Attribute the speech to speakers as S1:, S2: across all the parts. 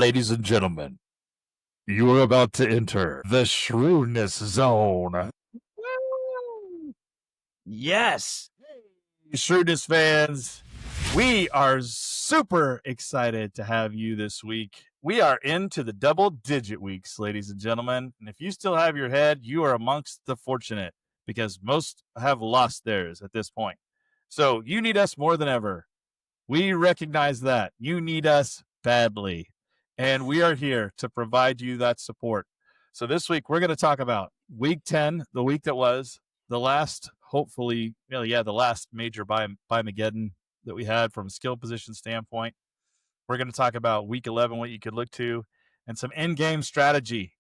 S1: Ladies and gentlemen, you are about to enter the Shrewdness Zone. Woo!
S2: Yes.
S1: Shrewdness fans, we are super excited to have you this week. We are into the double-digit weeks, ladies and gentlemen. And if you still have your head, you are amongst the fortunate because most have lost theirs at this point. So you need us more than ever. We recognize that. You need us badly. And we are here to provide you that support. So this week, we're going to talk about week 10, the week that was, the last, hopefully, the last major Mageddon that we had from a skill position standpoint. We're going to talk about week 11, what you could look to, and some in-game strategy.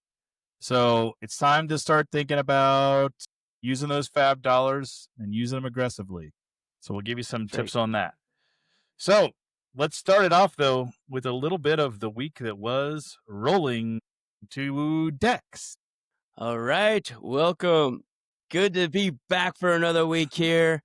S1: So it's time to start thinking about using those FAAB dollars and using them aggressively. So we'll give you some tips on that. So let's start it off, though, with a little bit of the week that was rolling to Dex.
S2: All right. Welcome. Good to be back for another week here.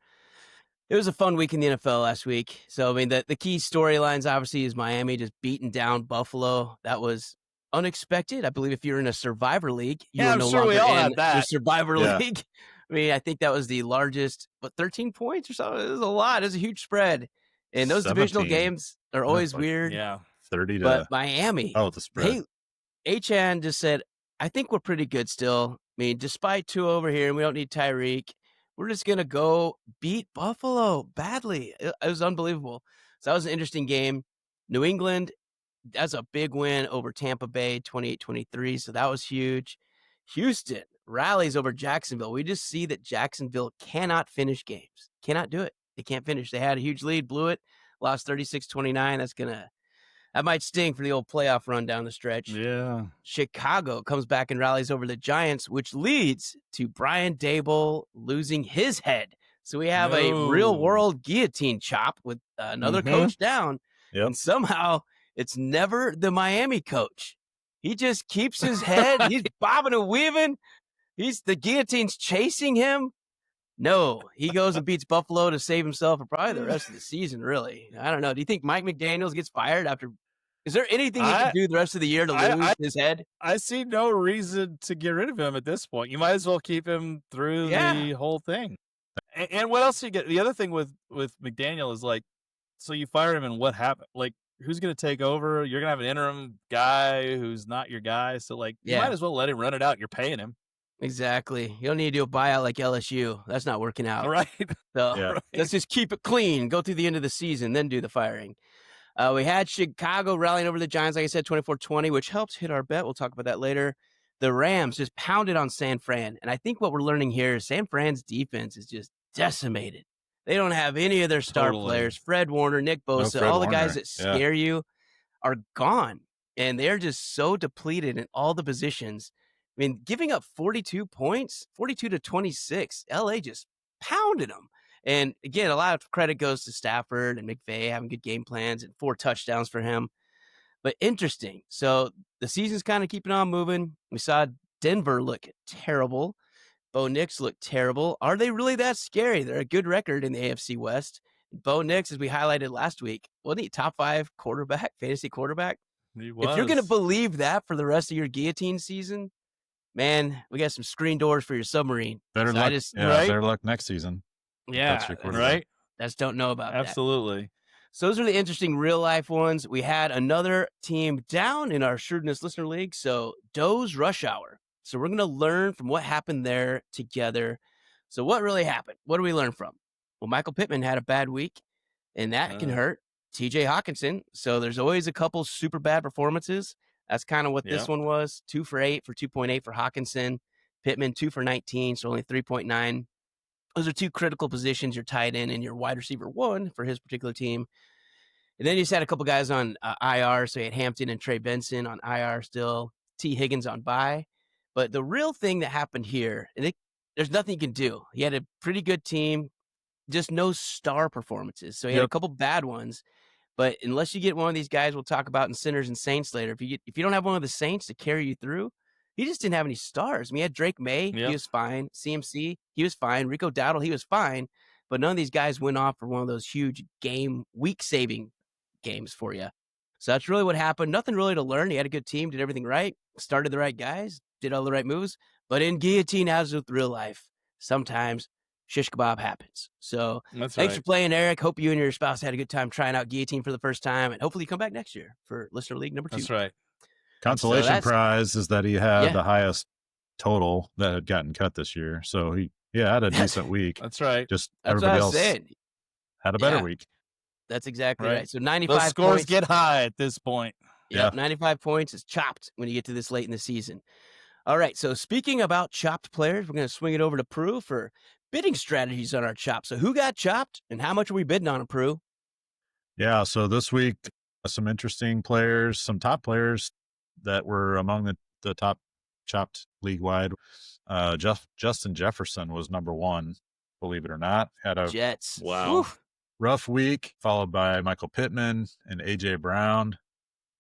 S2: It was a fun week in the NFL last week. So, I mean, the key storylines, obviously, is Miami just beating down Buffalo. That was unexpected. I believe if you're in a Survivor League, you're no longer in the Survivor League. I mean, I think that was the largest, 13 points or something? It was a lot. It was a huge spread. And those
S3: 17.
S2: divisional games are always weird.
S1: Yeah.
S3: 30 to...
S2: But Miami.
S3: Oh, the spread.
S2: Achan just said, I think we're pretty good still. I mean, despite two over here, and we don't need Tyreek, we're just going to go beat Buffalo badly. It was unbelievable. So that was an interesting game. New England, that's a big win over Tampa Bay, 28-23. So that was huge. Houston rallies over Jacksonville. We just see that Jacksonville cannot finish games. Cannot do it. They can't finish. They had a huge lead, blew it, lost 36-29. That might sting for the old playoff run down the stretch.
S1: Yeah.
S2: Chicago comes back and rallies over the Giants, which leads to Brian Daboll losing his head. So we have a real-world guillotine chop with another coach down.
S3: Yep.
S2: And somehow it's never the Miami coach. He just keeps his head. He's bobbing and weaving. The guillotine's chasing him. No, he goes and beats Buffalo to save himself for probably the rest of the season, really. I don't know. Do you think Mike McDaniels gets fired after? Is there anything he can do the rest of the year to lose his head?
S1: I see no reason to get rid of him at this point. You might as well keep him through the whole thing. And what else do you get? The other thing with McDaniel is so you fire him and what happened? Who's going to take over? You're going to have an interim guy who's not your guy. So you might as well let him run it out. You're paying him.
S2: Exactly. You don't need to do a buyout like LSU. That's not working out.
S1: Right.
S2: So let's just keep it clean, go through the end of the season, then do the firing. We had Chicago rallying over the Giants, like I said, 24-20, which helps hit our bet. We'll talk about that later. The Rams just pounded on San Fran. And I think what we're learning here is San Fran's defense is just decimated. They don't have any of their star players. Fred Warner, Nick Bosa, all the guys that scare you are gone. And they're just so depleted in all the positions. I mean, giving up 42 points, 42-26, LA just pounded them. And again, a lot of credit goes to Stafford and McVay having good game plans and 4 touchdowns for him. But interesting. So the season's kind of keeping on moving. We saw Denver look terrible. Bo Nix looked terrible. Are they really that scary? They're a good record in the AFC West. Bo Nix, as we highlighted last week, wasn't he top 5 quarterback, fantasy quarterback?
S1: He was.
S2: If you're going to believe that for the rest of your guillotine season, man, we got some screen doors for your submarine.
S3: Better luck next season.
S2: Yeah,
S1: right?
S2: Just don't know about that.
S1: Absolutely.
S2: So those are the interesting real-life ones. We had another team down in our Shrewdness Listener League, so Doe's Rush Hour. So we're going to learn from what happened there together. So what really happened? What do we learn from? Well, Michael Pittman had a bad week, and that can hurt. TJ Hawkinson. So there's always a couple super bad performances. That's kind of what this one was. 2 for 8 for 2.8 for Hawkinson. Pittman 2 for 19, so only 3.9. Those are 2 critical positions. Your tight end and your wide receiver 1 for his particular team. And then you just had a couple guys on IR. So you had Hampton and Trey Benson on IR still. T. Higgins on bye. But the real thing that happened here, and there's nothing you can do. He had a pretty good team, just no star performances. So he had a couple bad ones. But unless you get one of these guys we'll talk about in Sinners and Saints later, if you don't have one of the Saints to carry you through, he just didn't have any stars. I mean, he had Drake May, he was fine. CMC, he was fine. Rico Dowdle, he was fine. But none of these guys went off for one of those huge week-saving games for you. So that's really what happened. Nothing really to learn. He had a good team, did everything right, started the right guys, did all the right moves. But in guillotine, as with real life, sometimes shish kebab happens. So thanks for playing, Eric. Hope you and your spouse had a good time trying out guillotine for the first time. And hopefully you come back next year for Listener League number 2.
S1: That's right.
S3: Consolation prize is that he had the highest total that had gotten cut this year. So he had a decent week.
S1: That's right.
S3: Just
S2: that's
S3: everybody
S2: else
S3: had a better week.
S2: That's exactly right. So 95
S1: Those scores
S2: points.
S1: get high at this point.
S2: Yep, 95 points is chopped when you get to this late in the season. All right, so speaking about chopped players, we're going to swing it over to Prue for bidding strategies on our chop. So who got chopped and how much are we bidding on, Prue?
S3: Yeah, so this week, some interesting players, some top players that were among the top chopped league-wide. Justin Jefferson was number 1, believe it or not. Had a
S2: Jets.
S1: Wow.
S3: Rough week, followed by Michael Pittman and A.J. Brown.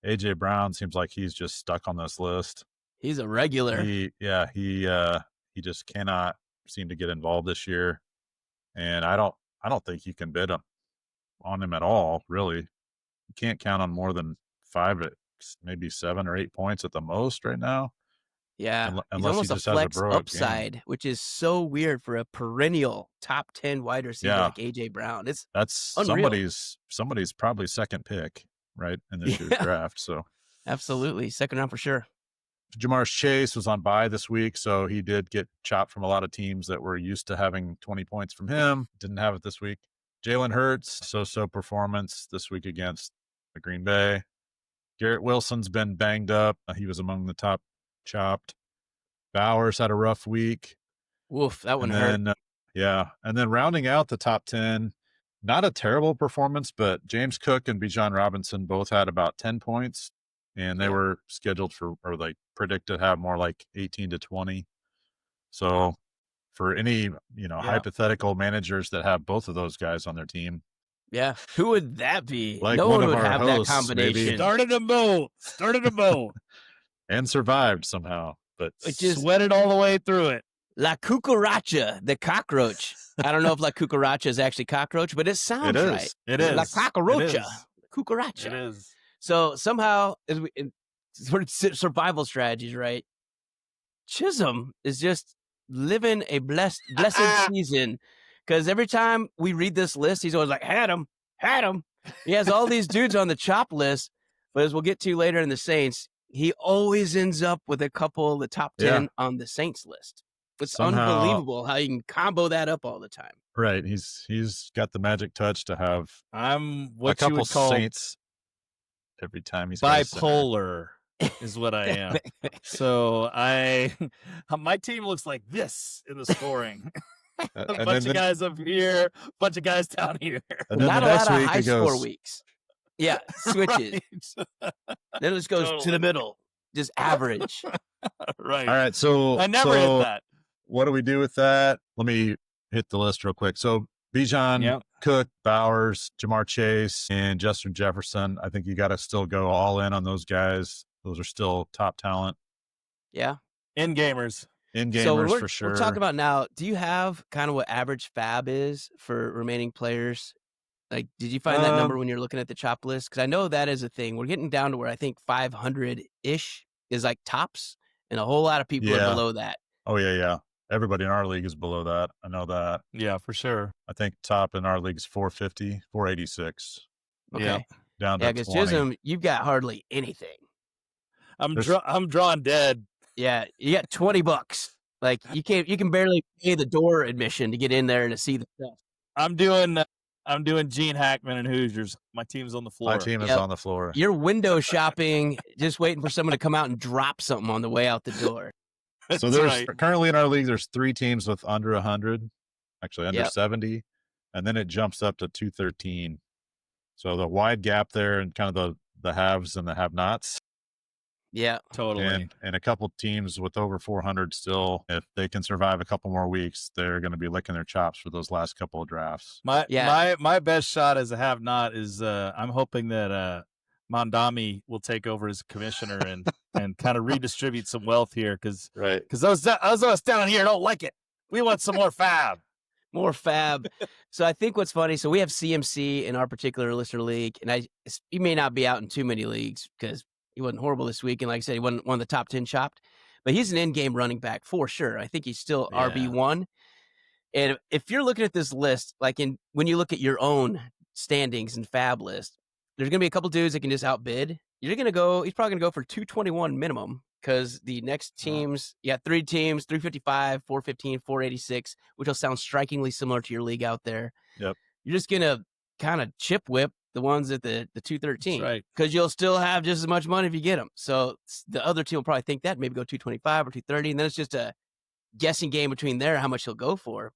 S3: A.J. Brown seems like he's just stuck on this list.
S2: He's a regular.
S3: He just cannot seem to get involved this year, and I don't think you can bid on him at all. Really, you can't count on more than 5, maybe 7 or 8 points at the most right now.
S2: Yeah,
S3: unless
S2: he's almost
S3: he just
S2: a flex
S3: has a
S2: upside,
S3: game.
S2: Which is so weird for a perennial top 10 wide receiver like A.J. Brown.
S3: That's
S2: unreal.
S3: somebody's probably second pick, right, in this year's draft. So
S2: absolutely, second round for sure.
S3: Jamar Chase was on bye this week, so he did get chopped from a lot of teams that were used to having 20 points from him. Didn't have it this week. Jalen Hurts, so-so performance this week against the Green Bay. Garrett Wilson's been banged up. He was among the top chopped. Bowers had a rough week.
S2: Woof, that one hurt.
S3: And then rounding out the top 10, not a terrible performance, but James Cook and Bijan Robinson both had about 10 points. And they were scheduled predicted to have more like 18 to 20. So for any, hypothetical managers that have both of those guys on their team.
S2: Yeah. Who would that be?
S3: Like
S2: no one would have
S3: hosts,
S2: that combination.
S3: Maybe.
S1: Started a boat.
S3: And survived somehow. But
S1: sweated all the way through it.
S2: La Cucaracha, the cockroach. I don't know if La Cucaracha is actually cockroach, but it sounds right.
S1: It is.
S2: La Cucaracha. Cucaracha.
S1: It is.
S2: So somehow, sort of survival strategies, right? Chisholm is just living a blessed season because every time we read this list, he's always like, had him. He has all these dudes on the chop list, but as we'll get to later in the Saints, he always ends up with a couple of the top 10 on the Saints list. It's unbelievable how you can combo that up all the time.
S3: Right. He's got the magic touch to have
S1: what
S3: a couple
S1: you would call
S3: Saints every time he's
S1: bipolar is what I am. So my team looks like this in the scoring. A bunch of guys up here, a bunch of guys down here.
S3: And then
S2: not
S3: the
S2: a
S3: next
S2: lot of
S3: week
S2: high
S3: it goes,
S2: score weeks. Yeah, switches. Then it just goes to the middle, just average.
S1: Right.
S3: All right. So
S1: I never hit that.
S3: What do we do with that? Let me hit the list real quick. So Bijan, Cook, Bowers, Jamar Chase, and Justin Jefferson. I think you got to still go all in on those guys. Those are still top talent.
S2: Yeah.
S1: In-gamers.
S2: So
S3: for sure.
S2: We're talking about now, do you have kind of what average FAAB is for remaining players? Like, did you find that number when you're looking at the chop list? Because I know that is a thing. We're getting down to where I think 500-ish is like tops, and a whole lot of people are below that.
S3: Oh, yeah. Everybody in our league is below that. I know that.
S1: Yeah, for sure.
S3: I think top in our league is 450, 486.
S2: Okay.
S3: Yeah. Down to 20.
S2: Because Chisholm, you've got hardly anything.
S1: I'm drawing dead.
S2: Yeah, you got $20. Like you can barely pay the door admission to get in there and to see the stuff.
S1: I'm doing Gene Hackman and Hoosiers. My team's on the floor.
S3: My team is on the floor.
S2: You're window shopping, just waiting for someone to come out and drop something on the way out the door.
S3: So there's currently in our league, there's 3 teams with under 100, actually under 70, and then it jumps up to 213. So the wide gap there and kind of the haves and the have-nots.
S2: Yeah,
S1: totally.
S3: And a couple teams with over 400 still, if they can survive a couple more weeks, they're going to be licking their chops for those last couple of drafts.
S1: My best shot as a have-not is I'm hoping that Mondami will take over as commissioner and kind of redistribute some wealth here because those of us down here don't like it. We want some more FAAB.
S2: More FAAB. So I think what's funny, so we have CMC in our particular listener league, and he may not be out in too many leagues because he wasn't horrible this week, and like I said, he wasn't one of the top 10 chopped, but he's an in-game running back for sure. I think he's still
S1: Yeah.
S2: RB1. And if you're looking at this list, like when you look at your own standings and FAAB list, there's going to be a couple dudes that can just outbid. He's probably going to go for 221 minimum because the next teams, you got 3 teams, 355, 415, 486, which will sound strikingly similar to your league out there.
S3: Yep.
S2: You're just going to kind of chip whip the ones at the 213.
S1: That's right.
S2: Because you'll still have just as much money if you get them. So the other team will probably think that, maybe go 225 or 230, and then it's just a guessing game between there how much he'll go for.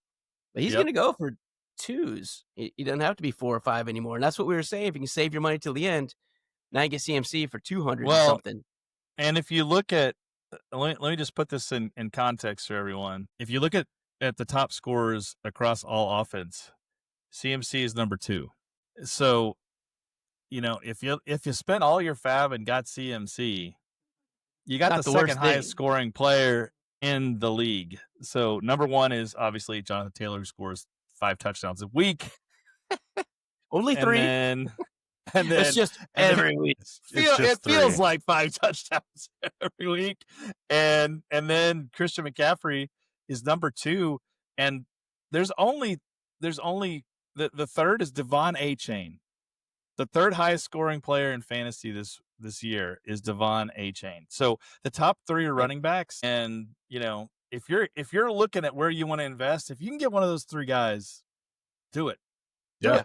S2: But he's going to go for 2s. He doesn't have to be 4 or 5 anymore. And that's what we were saying. If you can save your money till the end, now you get CMC for 200 or something.
S1: And if you look at, let me just put this in context for everyone. If you look at the top scorers across all offense, CMC is number 2. So, if you spent all your FAAB and got CMC, you got
S2: Not
S1: the
S2: the worst
S1: second highest
S2: thing.
S1: scoring player in the league. So number 1 is obviously Jonathan Taylor, who scores 5 touchdowns a week.
S2: Only 3. It's just every week.
S1: It feels like 5 touchdowns every week. And then Christian McCaffrey is number 2. And there's only the third is Devon Achane. The third highest scoring player in fantasy this year is Devon Achane. So the top 3 are running backs. And if you're looking at where you want to invest, if you can get one of those 3 guys, do it.
S3: Yeah.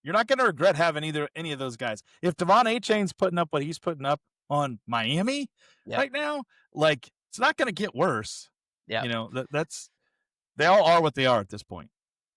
S1: You're not going to regret having any of those guys. If Devon Achane's putting up what he's putting up on Miami right now, like, it's not going to get worse.
S2: Yeah.
S1: They all are what they are at this point.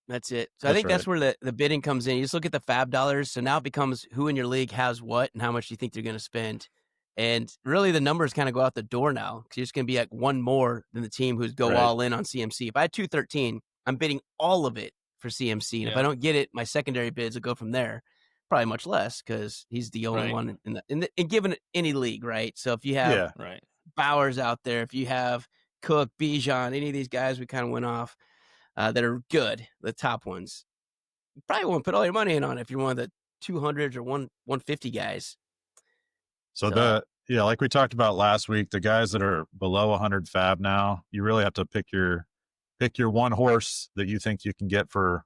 S2: That's it. So I think that's where the bidding comes in. You just look at the FAAB dollars. So now it becomes who in your league has what and how much you think they're going to spend. And really the numbers kind of go out the door now because you're just going to be like one more than the team who's go all in on CMC. If I had 213, I'm bidding all of it for CMC. And if I don't get it, my secondary bids will go from there. Probably much less because he's the only one in given any league, right? So if you have Bowers out there, if you have Cook, Bijan, any of these guys we kind of went off that are good, the top ones, you probably won't put all your money in on it if you're one of the 200s or 150 guys.
S3: So like we talked about last week, the guys that are below 100 FAAB now, you really have to pick your one horse that you think you can get for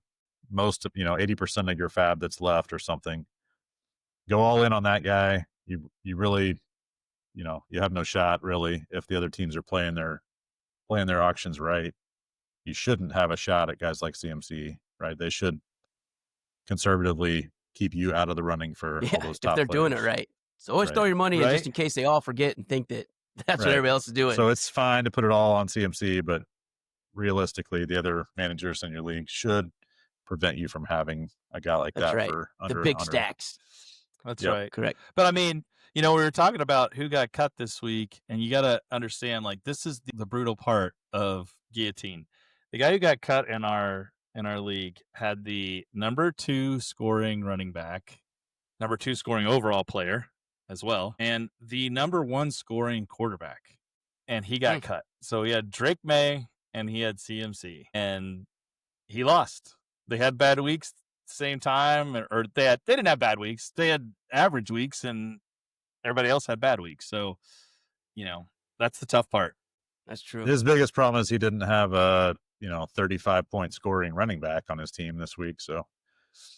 S3: most of 80% of your FAAB that's left or something. Go all in on that guy. You really, you have no shot really if the other teams are playing their auctions right. You shouldn't have a shot at guys like CMC, right? They should conservatively keep you out of the running for all those top
S2: if they're
S3: players.
S2: doing it right. So always throw your money in just in case they all forget and think that that's what everybody else is doing.
S3: So it's fine to put it all on CMC, but realistically, the other managers in your league should prevent you from having a guy like that for under
S2: the big
S3: 100.
S2: stacks.
S1: That's right.
S2: Correct.
S1: But I mean, we were talking about who got cut this week, and you got to understand, like, this is the brutal part of guillotine. The guy who got cut in our league had the number 2 scoring running back, number 2 scoring overall player as well, and the number 1 scoring quarterback, and he got cut. So he had Drake May and he had CMC, and he lost. They had bad weeks at the same time, or they didn't have bad weeks. They had average weeks, and everybody else had bad weeks. So, that's the tough part.
S3: That's true. His biggest problem is he didn't have a 35-point scoring running back on his team this week. So,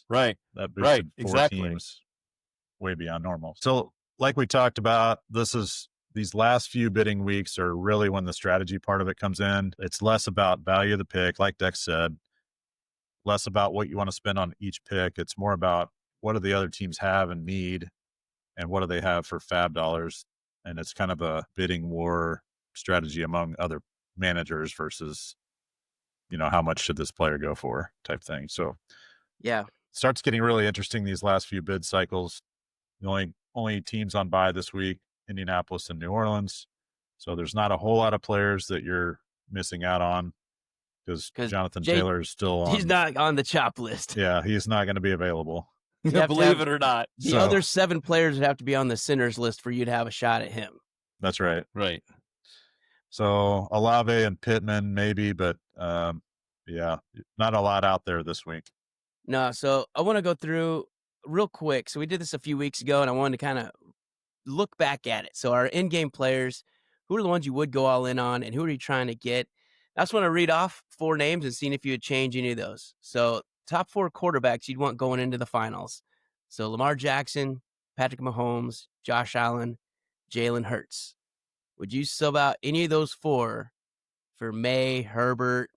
S3: that boosted 4 teams way beyond normal. So, like we talked about, these last few bidding weeks are really when the strategy part of it comes in. It's less about value of the pick, like Dex said, less about what you want to spend on each pick. It's more about what do the other teams have and need, and what do they have for FAAB dollars. And it's kind of a bidding war strategy among other managers versus, how much should this player go for type thing. So it starts getting really interesting these last few bid cycles. The only teams on bye this week, Indianapolis and New Orleans. So there's not a whole lot of players that you're missing out on because Jonathan Taylor is still on.
S2: He's not on the chop list.
S3: Yeah, he's not going to be available.
S1: Believe it or not.
S2: The other 7 players would have to be on the sinners list for you to have a shot at him.
S3: That's right.
S1: Right.
S3: So Olave and Pittman maybe, but Yeah, not a lot out there this week.
S2: No, so I want to go through real quick. So we did this a few weeks ago, and I wanted to kind of look back at it. So our in-game players, who are the ones you would go all in on, and who are you trying to get? I just want to read off 4 names and seeing if you would change any of those. So top 4 quarterbacks you'd want going into the finals. So Lamar Jackson, Patrick Mahomes, Josh Allen, Jalen Hurts. Would you sub out any of those 4 for May, Herbert,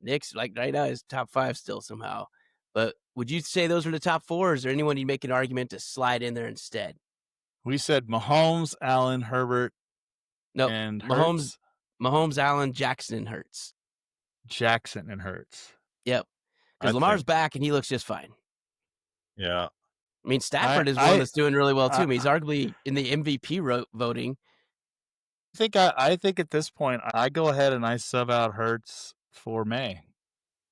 S2: Nick's like right now is top 5 still somehow? But would you say those are the top 4? Or is there anyone you'd make an argument to slide in there instead?
S1: We said Mahomes, Allen, Herbert,
S2: Nope.
S1: and
S2: Mahomes,
S1: Hurts,
S2: Allen, Jackson, and Hurts.
S1: Jackson, and Hurts.
S2: Yep.
S3: I
S2: Because Lamar's
S3: think-
S2: back and he looks just fine.
S3: Yeah.
S2: I mean, Stafford is one
S1: I-
S2: that's doing really well too. I
S1: I-
S2: mean, he's arguably in the MVP voting.
S1: I think at this point I go ahead and I sub out Hurts for May.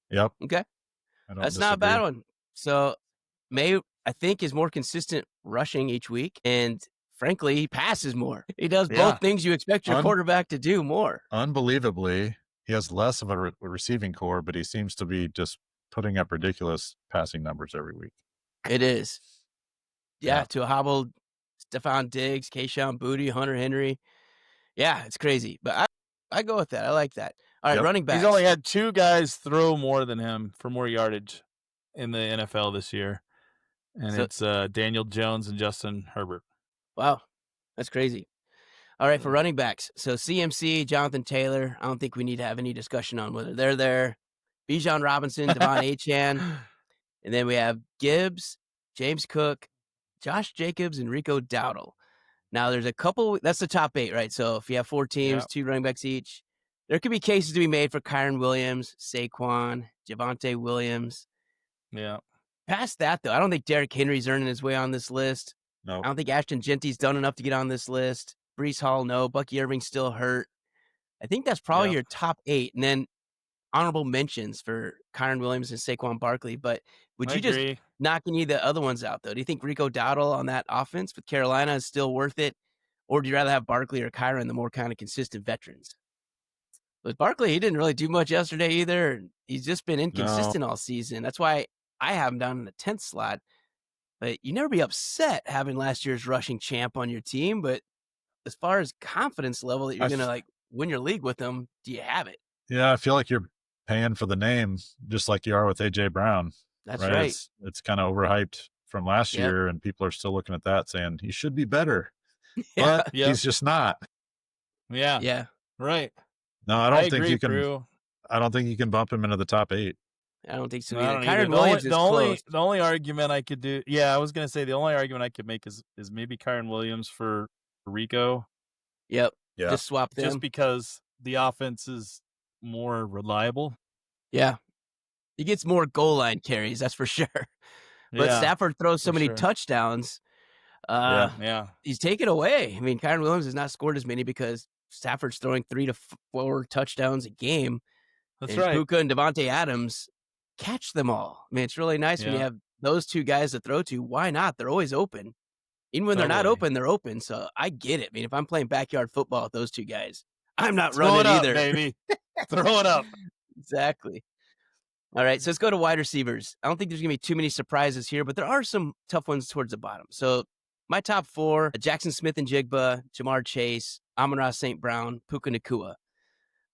S3: Yep.
S2: Okay.
S3: I don't
S2: That's not a bad
S3: disagree.
S2: one. So May, I think, is more consistent rushing each week. And frankly, he passes more. He does
S1: Yeah.
S2: both things you expect your quarterback to do more.
S3: Unbelievably, he has less of a receiving core, but he seems to be just putting up ridiculous passing numbers every week.
S2: It is. Yeah,
S3: Yeah.
S2: to a hobbled Stephon Diggs, Keyshawn Booty, Hunter Henry. Yeah, it's crazy. But I go with that. I like that. All right,
S3: Yep.
S2: running backs.
S1: He's only had 2 guys throw more than him for more yardage in the NFL this year. And
S2: So-
S1: it's Daniel Jones and Justin Herbert.
S2: Wow, that's crazy. All right, for running backs. So CMC, Jonathan Taylor, I don't think we need to have any discussion on whether they're there. Bijan Robinson, Devon Achane. And then we have Gibbs, James Cook, Josh Jacobs, and Rico Dowdle. Now, there's a couple. That's the top 8, right? So if you have 4 teams,
S1: Yep.
S2: 2 running backs each, there could be cases to be made for Kyron Williams, Saquon, Javonte Williams.
S1: Yeah.
S2: Past that, though, I don't think Derrick Henry's earning his way on this list.
S3: No.
S2: I don't think Ashton Genty's done enough to get on this list. Brees Hall, no. Bucky Irving's still hurt. I think that's probably
S1: Yeah.
S2: your top 8. And then honorable mentions for Kyron Williams and Saquon Barkley. But would
S1: I
S2: you just
S1: agree.
S2: knock any of the other ones out, though? Do you think Rico Dowdle on that offense with Carolina is still worth it? Or do you rather have Barkley or Kyron, the more kind of consistent veterans? With Barkley, he didn't really do much yesterday either. And he's just been inconsistent all season. That's why I have him down in the 10th slot. But you never be upset having last year's rushing champ on your team. But as far as confidence level that you're going to win your league with them, do you have it?
S3: Yeah, I feel like you're paying for the name just like you are with AJ Brown.
S2: That's right.
S3: It's kind of overhyped from last
S2: Yep.
S3: year, and people are still looking at that saying he should be better,
S2: Yeah.
S3: but he's just not.
S1: Yeah.
S2: Yeah.
S1: Right.
S3: No, I don't think
S1: agree,
S3: you can.
S1: Drew.
S3: I don't think you can bump him into the top 8.
S2: I don't think so
S1: No, I
S2: either.
S1: don't either.
S2: Kyron Williams is close.
S1: The only argument I could do, I was gonna say the only argument I could make is maybe Kyron Williams for Rico,
S2: Yep.
S3: Yeah.
S2: Just swap them.
S1: just because the offense is more reliable.
S2: Yeah. He gets more goal line carries, that's for sure. But
S1: Yeah,
S2: Stafford throws so
S1: for
S2: many
S1: sure.
S2: touchdowns.
S1: yeah,
S2: He's taken away. I mean, Kyron Williams has not scored as many because Stafford's throwing 3 to 4 touchdowns a game.
S1: that's
S2: and
S1: right.
S2: Puka and Devontae Adams catch them all. I mean, it's really nice when you
S1: Yeah.
S2: have those 2 guys to throw to. Why not? They're always open. Even when they're not
S1: Totally.
S2: open, they're open. So I get it. I mean, if I'm playing backyard football with those 2 guys, I'm not
S1: Throw
S2: running
S1: it up,
S2: either.
S1: baby. Throw it up.
S2: Exactly. All right, so let's go to wide receivers. I don't think there's going to be too many surprises here, but there are some tough ones towards the bottom. So my top 4, Jackson Smith and Jigba, Jamar Chase, Amon-Ra St. Brown, Puka Nakua.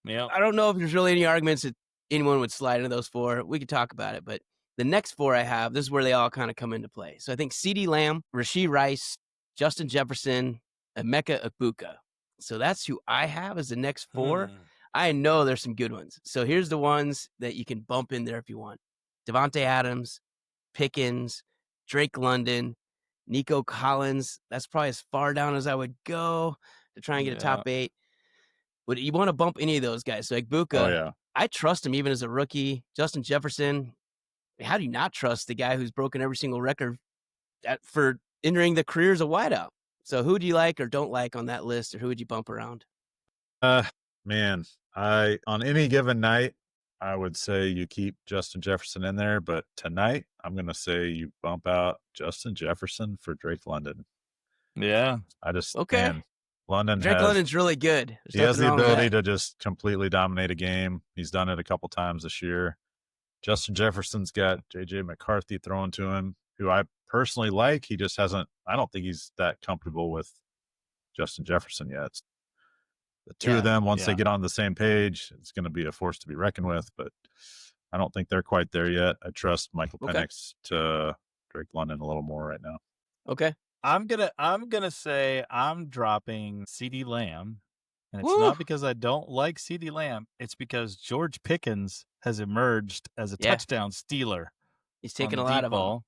S1: Yeah,
S2: I don't know if there's really any arguments that anyone would slide into those 4. We could talk about it, but the next 4 I have, this is where they all kind of come into play. So I think CeeDee Lamb, Rashee Rice, Justin Jefferson, Emeka Egbuka. So that's who I have as the next 4. I know there's some good ones. So here's the ones that you can bump in there if you want. Devontae Adams, Pickens, Drake London, Nico Collins. That's probably as far down as I would go to try and get a top 8. Would you want to bump any of those guys? So Egbuka,
S3: Oh yeah.
S2: I trust him even as a rookie. Justin Jefferson, how do you not trust the guy who's broken every single record for entering the career as a wideout? So who do you like or don't like on that list, or who would you bump around?
S3: Man, on any given night, I would say you keep Justin Jefferson in there, but tonight I'm going to say you bump out Justin Jefferson for Drake London.
S1: Yeah.
S3: I just
S2: Okay.
S3: man,
S2: Drake London's really good.
S3: He has the ability to just completely dominate a game. He's done it a couple times this year. Justin Jefferson's got J.J. McCarthy thrown to him, who I personally like. He just hasn't – I don't think he's that comfortable with Justin Jefferson yet. The two of them, once they get on the same page, it's going to be a force to be reckoned with, but I don't think they're quite there yet. I trust Michael Penix to Drake London a little more right now.
S2: Okay.
S1: I'm gonna say I'm dropping CeeDee Lamb, and it's not because I don't like CeeDee Lamb. It's because George Pickens has emerged as a touchdown stealer.
S2: He's taken a lot of them.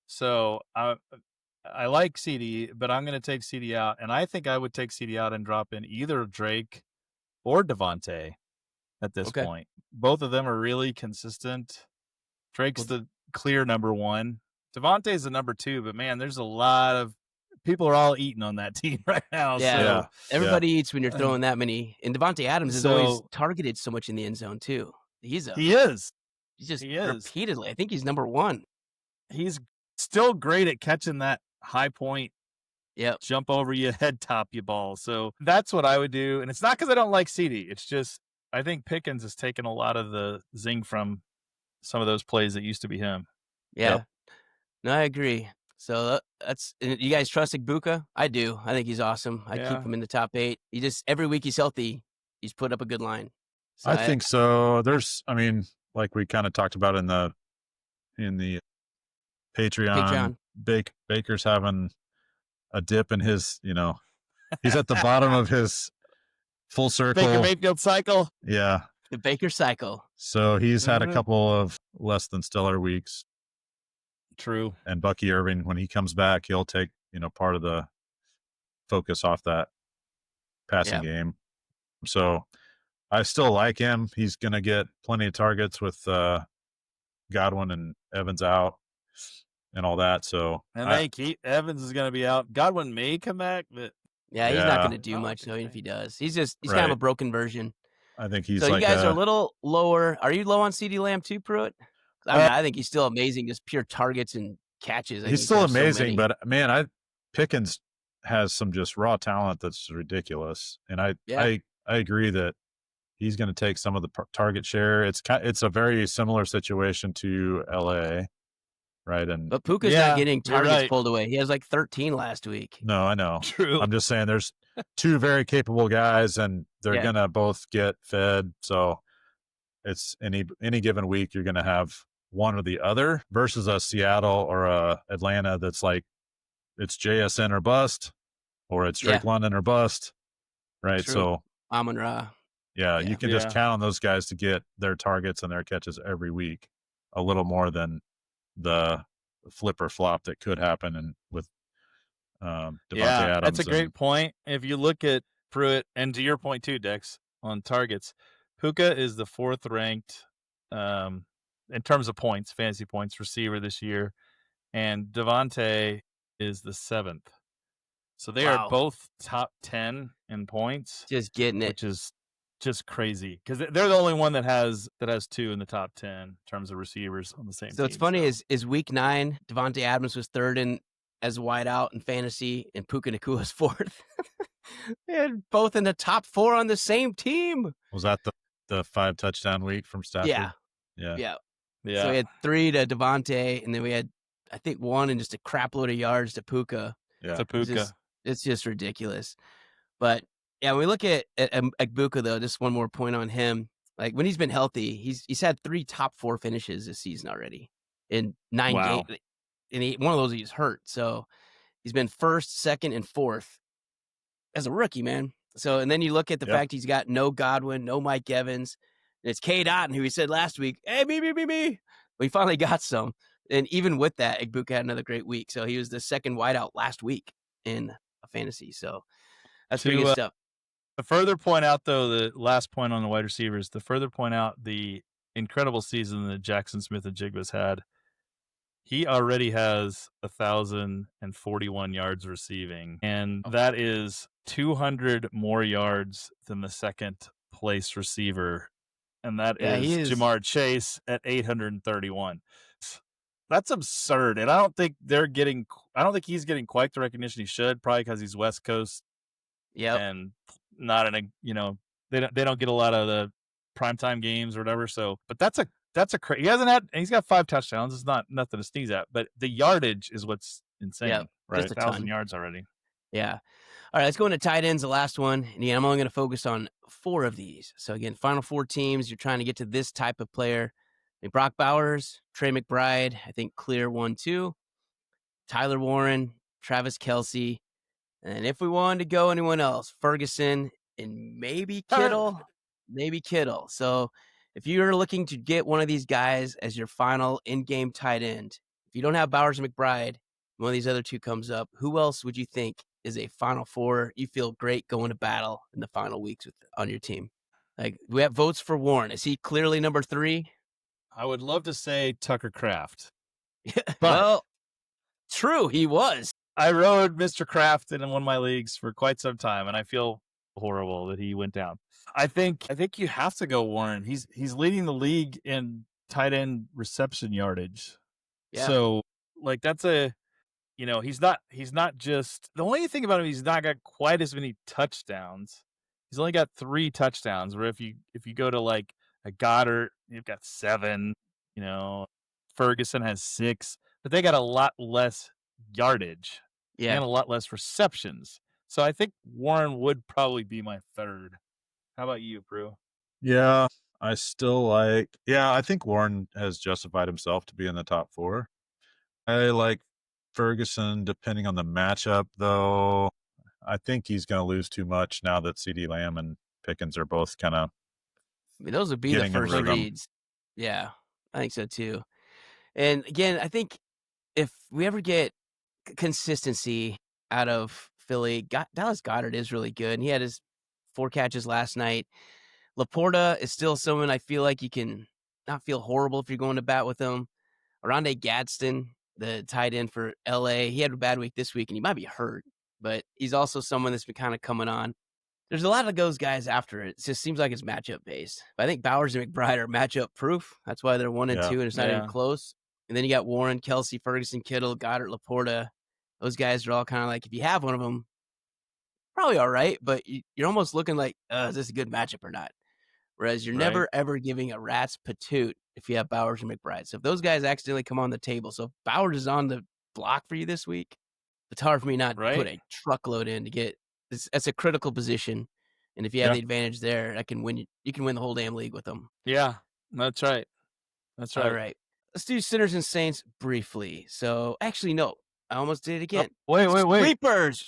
S1: So I like CeeDee, but I'm going to take CeeDee out, and I think I would take CeeDee out and drop in either Drake or Devontae at this point. Both of them are really consistent. Drake's the clear number one. Devontae's the number two, but man, there's a lot of people are all eating on that team right now.
S2: Yeah, so, everybody eats when you're throwing that many. And Devontae Adams is always targeted so much in the end zone too. He is repeatedly. I think he's number one.
S1: He's still great at catching that high point. Jump over you, head top you ball. So that's what I would do. And it's not because I don't like CeeDee. It's just I think Pickens has taken a lot of the zing from some of those plays that used to be him.
S2: Yeah. No, I agree. So that's you guys trust Igbuka? I do. I think he's awesome. I keep him in the top 8. He just every week he's healthy. He's put up a good line.
S3: So I think so. Like we kind of talked about in the Patreon. Baker's having a dip in his, he's at the bottom of his full circle.
S1: Baker Mayfield cycle.
S3: Yeah.
S2: The Baker cycle.
S3: So he's had a couple of less than stellar weeks.
S1: True.
S3: And Bucky Irving, when he comes back, he'll take, part of the focus off that passing game. So I still like him. He's going to get plenty of targets with Godwin and Evans out and all that. So
S1: Evans is going to be out. Godwin may come back, but
S2: he's not going to do much though, if he does. He's kind of a broken version.
S3: I think he's
S2: so you guys are a little lower. Are you low on CeeDee Lamb too, Pruitt? I think he's still amazing, just pure targets and catches.
S3: He's still amazing, but man, Pickens has some just raw talent that's ridiculous, and I agree that he's going to take some of the target share. It's a very similar situation to LA, right?
S2: But Puka's not getting targets pulled away. He has like 13 last week.
S3: No, I know.
S1: True.
S3: I'm just saying there's two very capable guys, and they're going to both get fed. So it's any given week you're going to have one or the other versus a Seattle or a Atlanta that's like it's JSN or bust or it's Drake London or bust, right?
S2: True.
S3: So
S2: Amon-Ra.
S3: You can just count on those guys to get their targets and their catches every week a little more than the flip or flop that could happen and with Devontae Adams.
S1: That's a great point. If you look at Pruitt, and to your point too, Dex, on targets, Puka is the 4th ranked in terms of points, fantasy points, receiver this year, and Devontae is the 7th. So they are both top 10 in points.
S2: Just getting it.
S1: Which is just crazy because they're the only one that has 2 in the top 10 in terms of receivers on the same team.
S2: So it's funny is week 9, Devontae Adams was 3rd in as wide out in fantasy, and Puka Nakua's 4th. They had both in the top 4 on the same team.
S3: Was that the 5 touchdown week from Stafford?
S2: Yeah. So we had 3 to Devontae, and then we had, I think, 1 and just a crap load of yards to Puka.
S1: To Puka.
S2: It's just ridiculous. But when we look at Igbuka, though, just one more point on him. Like when he's been healthy, he's had 3 top 4 finishes this season already in 9 games. And one of those he's hurt. So he's been 1st, 2nd, and 4th as a rookie, man. So, and then you look at the fact he's got no Godwin, no Mike Evans. And it's K. Dotton, who he said last week, hey, me. Well, he finally got some. And even with that, Igbuka had another great week. So he was the 2nd wideout last week in a fantasy. So that's pretty good stuff.
S1: To further point out, though, the last point on the wide receivers, to further point out the incredible season that Jackson Smith-Njigba's had, he already has 1,041 yards receiving, and that is 200 more yards than the 2nd place receiver, and that is Jamar Chase at 831. That's absurd, and I don't think he's getting quite the recognition he should, probably because he's West Coast
S2: Yep.
S1: and not in a, they don't get a lot of the primetime games or whatever. So, but that's he hasn't had, and he's got 5 touchdowns. It's not nothing to sneeze at, but the yardage is what's insane,
S2: Yep.
S1: right?
S2: Just a
S1: 1,000
S2: ton.
S1: yards already.
S2: Yeah. All right, let's go into tight ends, the last one. And again, I'm only going to focus on 4 of these. So again, final 4 teams, you're trying to get to this type of player. I think Brock Bowers, Trey McBride, I think clear 1-2. Tyler Warren, Travis Kelce. And if we wanted to go anyone else, Ferguson and maybe Kittle. So if you're looking to get one of these guys as your final in-game tight end, if you don't have Bowers and McBride, one of these other 2 comes up, who else would you think is a final 4 you feel great going to battle in the final weeks on your team? Like, we have votes for Warren. Is he clearly number 3?
S1: I would love to say Tucker Kraft. But
S2: Well, true, he was.
S1: I rode Mr. Kraft in one of my leagues for quite some time, and I feel horrible that he went down. I think you have to go Warren. He's leading the league in tight end reception yardage.
S2: Yeah.
S1: So like that's he's not just, the only thing about him, he's not got quite as many touchdowns. He's only got 3 touchdowns, where if you go to like a Goddard, you've got 7, Ferguson has 6, but they got a lot less yardage and a lot less receptions. So I think Warren would probably be my 3rd. How about you, Prue?
S3: Yeah, I think Warren has justified himself to be in the top 4. I like Ferguson depending on the matchup, though. I think he's going to lose too much now that CeeDee Lamb and Pickens are both kind of.
S2: I mean, those would be the first reads. Yeah, I think so too. And again, I think if we ever get consistency out of Philly, Dallas Goedert is really good, and he had his 4 catches last night. Laporta is still someone I feel like you can not feel horrible if you're going to bat with him. Oronde Gadsden, the tight end for LA, he had a bad week this week, and he might be hurt, but he's also someone that's been kind of coming on. There's a lot of those guys after it. It just seems like it's matchup based. But I think Bowers and McBride are matchup proof. That's why they're 1 and 2, and it's not even close. And then you got Warren, Kelce, Ferguson, Kittle, Goddard, Laporta. Those guys are all kind of like, if you have one of them, probably all right, but you're almost looking like, is this a good matchup or not? Whereas you're never, ever giving a rat's patoot if you have Bowers and McBride. So if those guys accidentally come on the table, so if Bowers is on the block for you this week, it's hard for me not to put a truckload in to get – that's a critical position. And if you have the advantage there, you can win the whole damn league with them.
S1: Yeah, that's right.
S2: All right. Let's do Sinners and Saints briefly. So actually, no. I almost did it again.
S1: Wait.
S2: Sleepers.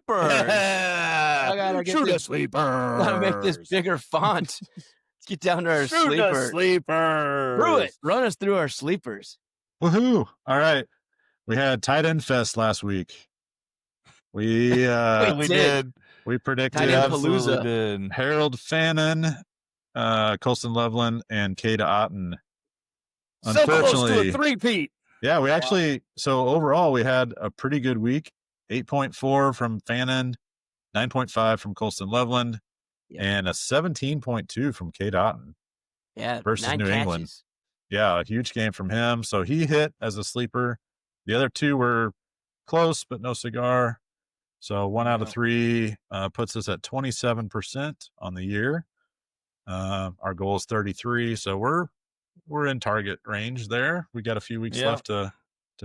S2: I gotta get
S1: the sleepers.
S2: Gotta make this bigger font. Let's get down to our sleepers. Through it. Run us through our sleepers.
S3: Woohoo! All right, we had tight end fest last week. We
S2: did.
S3: We predicted
S2: Tight end Palooza.
S3: Harold Fannin, Colston Loveland, and Cade Otten.
S1: So close to a 3-peat.
S3: Yeah, we actually, so overall, we had a pretty good week. 8.4 from Fannin, 9.5 from Colston Loveland, and a 17.2 from Cade Otten.
S2: Yeah,
S3: versus
S2: 9
S3: New
S2: catches.
S3: England. Yeah, a huge game from him. So he hit as a sleeper. The other 2 were close, but no cigar. So 1 out of 3 puts us at 27% on the year. Our goal is 33, so we're in target range there. We got a few weeks left to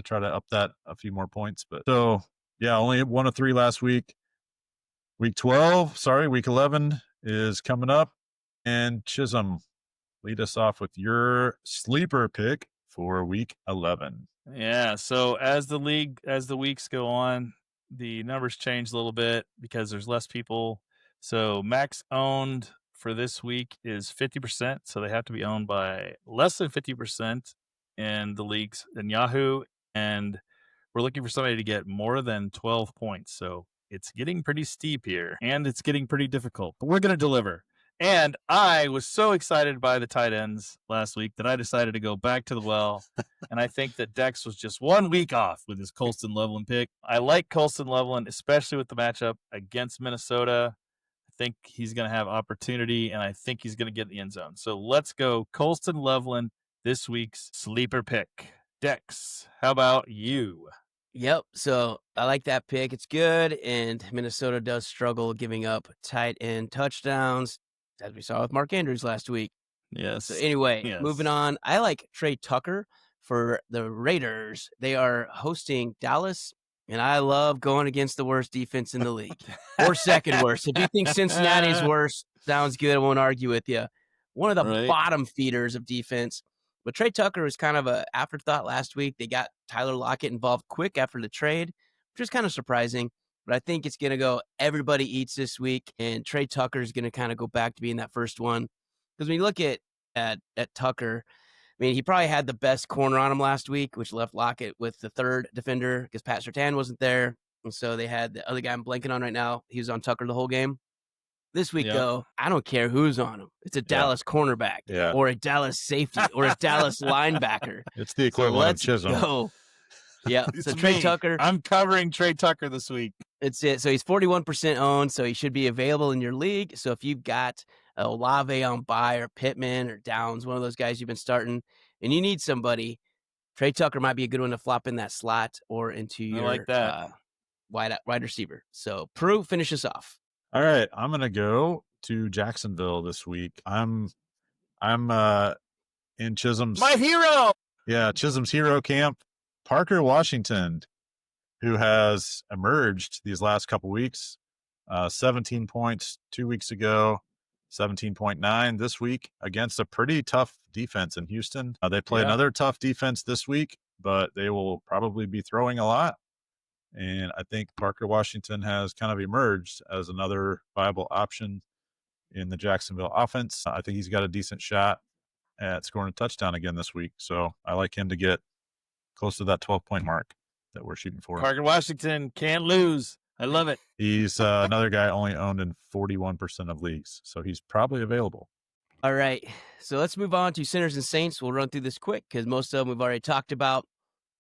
S3: try to up that a few more points. But so yeah, only 1 of 3 last week. Week 11 is coming up. And Chisholm, lead us off with your sleeper pick for week 11.
S1: Yeah, so as the weeks go on, the numbers change a little bit because there's less people. So max owned for this week is 50%. So they have to be owned by less than 50% in the leagues in Yahoo. And we're looking for somebody to get more than 12 points. So it's getting pretty steep here and it's getting pretty difficult, but we're going to deliver. And I was so excited by the tight ends last week that I decided to go back to the well. And I think that Dex was just 1 week off with his Colston Loveland pick. I like Colston Loveland, especially with the matchup against Minnesota. I think he's going to have opportunity, and I think he's going to get in the end zone. So let's go Colston Loveland, this week's sleeper pick. Dex, how about you?
S2: Yep. So I like that pick. It's good. And Minnesota does struggle giving up tight end touchdowns, as we saw with Mark Andrews last week. So
S1: Yes.
S2: anyway, moving
S1: Yes.
S2: on. I like Trey Tucker for the Raiders. They are hosting Dallas, and I love going against the worst defense in the league, or second worst. If you think Cincinnati's worse, sounds good. I won't argue with you. One of the
S1: Right.
S2: bottom feeders of defense. But Trey Tucker was kind of an afterthought last week. They got Tyler Lockett involved quick after the trade, which is kind of surprising. But I think it's going to go everybody eats this week, and Trey Tucker is going to kind of go back to being that first one. Because when you look at Tucker, I mean, he probably had the best corner on him last week, which left Lockett with the third defender because Pat Surtain wasn't there. And so they had the other guy I'm blanking on right now. He was on Tucker the whole game. This week,
S1: Yep.
S2: though, I don't care who's on him. It's a Dallas cornerback or a Dallas safety or a Dallas linebacker.
S3: It's the equivalent of
S2: Let's
S3: Chisholm.
S2: go. Yeah.
S1: It's
S2: So Trey
S1: me.
S2: Tucker.
S1: I'm covering Trey Tucker this week.
S2: It's it. So he's 41% owned, so he should be available in your league. So if you've got Olave on bye or Pittman or Downs, one of those guys you've been starting, and you need somebody, Trey Tucker might be a good one to flop in that slot or into your
S1: like that.
S2: wide receiver. So Prue, finish us off.
S3: All right, I'm gonna go to Jacksonville this week. I'm in Chisholm's
S1: My hero.
S3: Chisholm's hero camp. Parker Washington, who has emerged these last couple weeks, 17 points 2 weeks ago, 17.9 this week against a pretty tough defense in Houston. They play another tough defense this week, but they will probably be throwing a lot. And I think Parker Washington has kind of emerged as another viable option in the Jacksonville offense. I think he's got a decent shot at scoring a touchdown again this week. So I like him to get close to that 12-point mark that we're shooting for.
S1: Parker Washington can't lose. I love it.
S3: He's another guy only owned in 41% of leagues. So he's probably available.
S2: All right. So let's move on to Sinners and Saints. We'll run through this quick because most of them we've already talked about.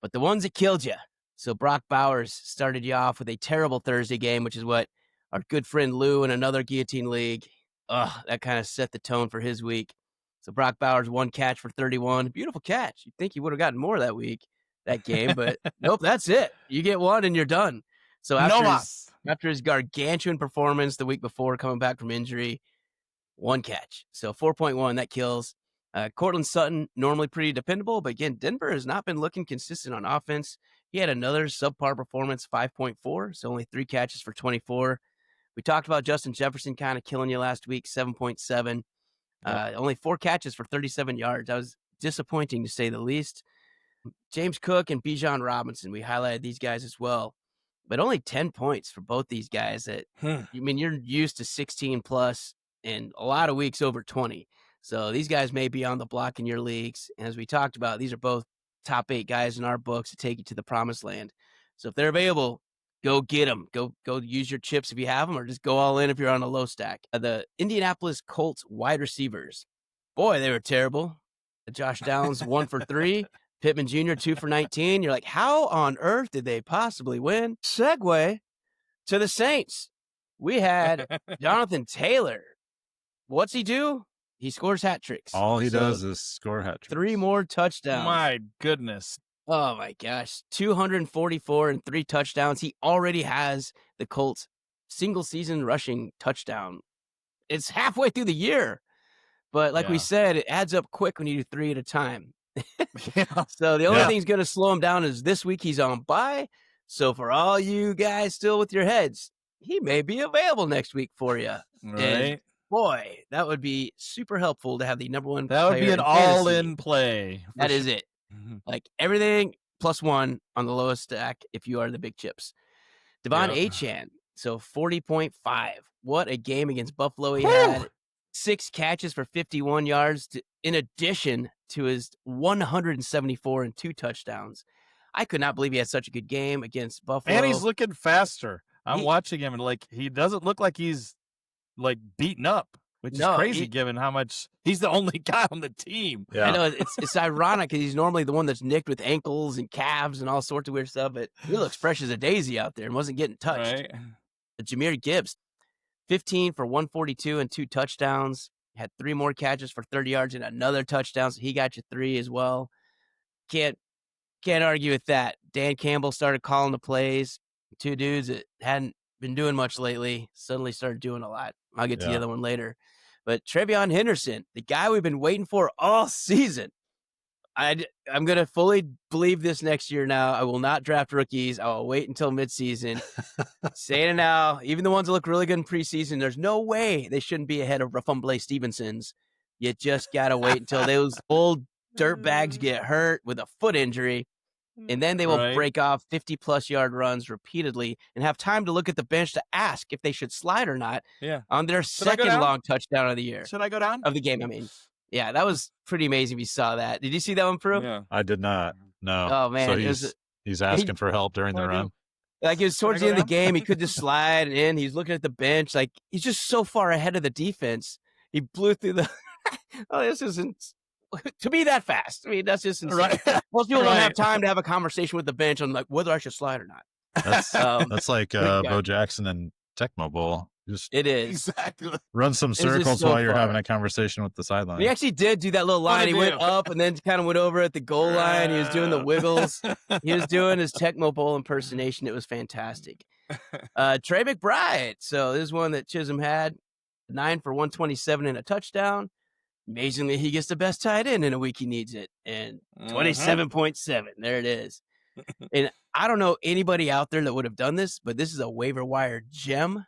S2: But the ones that killed you. So Brock Bowers started you off with a terrible Thursday game, which is what our good friend Lou in another guillotine league, that kind of set the tone for his week. So Brock Bowers, 1 catch for 31. Beautiful catch. You'd think he would have gotten more that game, but nope, that's it. You get one and you're done. So after his gargantuan performance the week before coming back from injury, 1 catch. So 4.1, that kills. Cortland Sutton, normally pretty dependable, but again, Denver has not been looking consistent on offense. He had another subpar performance, 5.4, so only 3 catches for 24. We talked about Justin Jefferson kind of killing you last week, 7.7. Only 4 catches for 37 yards. That was disappointing to say the least. James Cook and Bijan Robinson, we highlighted these guys as well, but only 10 points for both these guys. I mean, you're used to 16 plus and a lot of weeks over 20. So these guys may be on the block in your leagues. And as we talked about, these are both top 8 guys in our books to take you to the promised land. So if they're available, go get them. Go use your chips if you have them, or just go all in if you're on a low stack. The Indianapolis Colts wide receivers, boy, they were terrible. Josh Downs, 1 for 3. Pittman Jr., 2 for 19. You're like, how on earth did they possibly win? Segue to the Saints. We had Jonathan Taylor. What's he do? He scores hat tricks.
S3: All he does is score hat tricks.
S2: 3 more touchdowns.
S1: My goodness.
S2: Oh, my gosh. 244 and 3 touchdowns. He already has the Colts single-season rushing touchdown. It's halfway through the year. But like we said, it adds up quick when you do 3 at a time. So the only thing that's going to slow him down is this week he's on bye. So for all you guys still with your heads, he may be available next week for you.
S1: Right.
S2: And boy, that would be super helpful to have the number one.
S1: That would be an all-in play.
S2: That is it. Like everything +1 on the lowest stack if you are the big chips. Devon Achane, so 40.5. What a game against Buffalo he had. 6 catches for 51 yards in addition to his 174 and 2 touchdowns. I could not believe he had such a good game against Buffalo.
S1: And he's looking faster. I'm watching him, and like he doesn't look like he's like beaten up, which is crazy given how much he's the only guy on the team.
S2: I know it's ironic because he's normally the one that's nicked with ankles and calves and all sorts of weird stuff, but he looks fresh as a daisy out there and wasn't getting touched.
S1: Right.
S2: But Jahmyr Gibbs, 15 for 142 and 2 touchdowns. Had 3 more catches for 30 yards and another touchdown, so he got you 3 as well. Can't Can't argue with that. Dan Campbell started calling the plays. Two dudes that hadn't been doing much lately suddenly started doing a lot. I'll get to the other one later. But Trevion Henderson, the guy we've been waiting for all season. I'm going to fully believe this next year now. I will not draft rookies. I will wait until midseason. Saying it now, even the ones that look really good in preseason, there's no way they shouldn't be ahead of Rafumble Stevenson's. You just got to wait until those old dirt bags get hurt with a foot injury, and then they will break off 50-plus yard runs repeatedly and have time to look at the bench to ask if they should slide or not on their second long touchdown of the year.
S1: Should I go down?
S2: Of the game, I mean. Yeah, that was pretty amazing if you saw that. Did you see that one, Prue?
S1: Yeah.
S3: I did not. No.
S2: Oh, man.
S3: So he's asking for help during the run.
S2: Like, it was towards the end of the game. He could just slide in. He's looking at the bench. Like, he's just so far ahead of the defense. He blew through the – oh, this isn't – to be that fast. I mean, that's just insane. Right. Most people don't have time to have a conversation with the bench on, like, whether I should slide or not.
S3: That's like Bo Jackson and Tecmo Bowl.
S2: It is.
S1: Exactly.
S3: Run some circles while you're having a conversation with the sideline.
S2: He actually did do that little line. He went up and then kind of went over at the goal line. He was doing the wiggles. He was doing his Tecmo Bowl impersonation. It was fantastic. Trey McBride. So this is one that Chisholm had. 9 for 127 and a touchdown. Amazingly, he gets the best tight end in a week he needs it. And 27.7. There it is. And I don't know anybody out there that would have done this, but this is a waiver wire gem.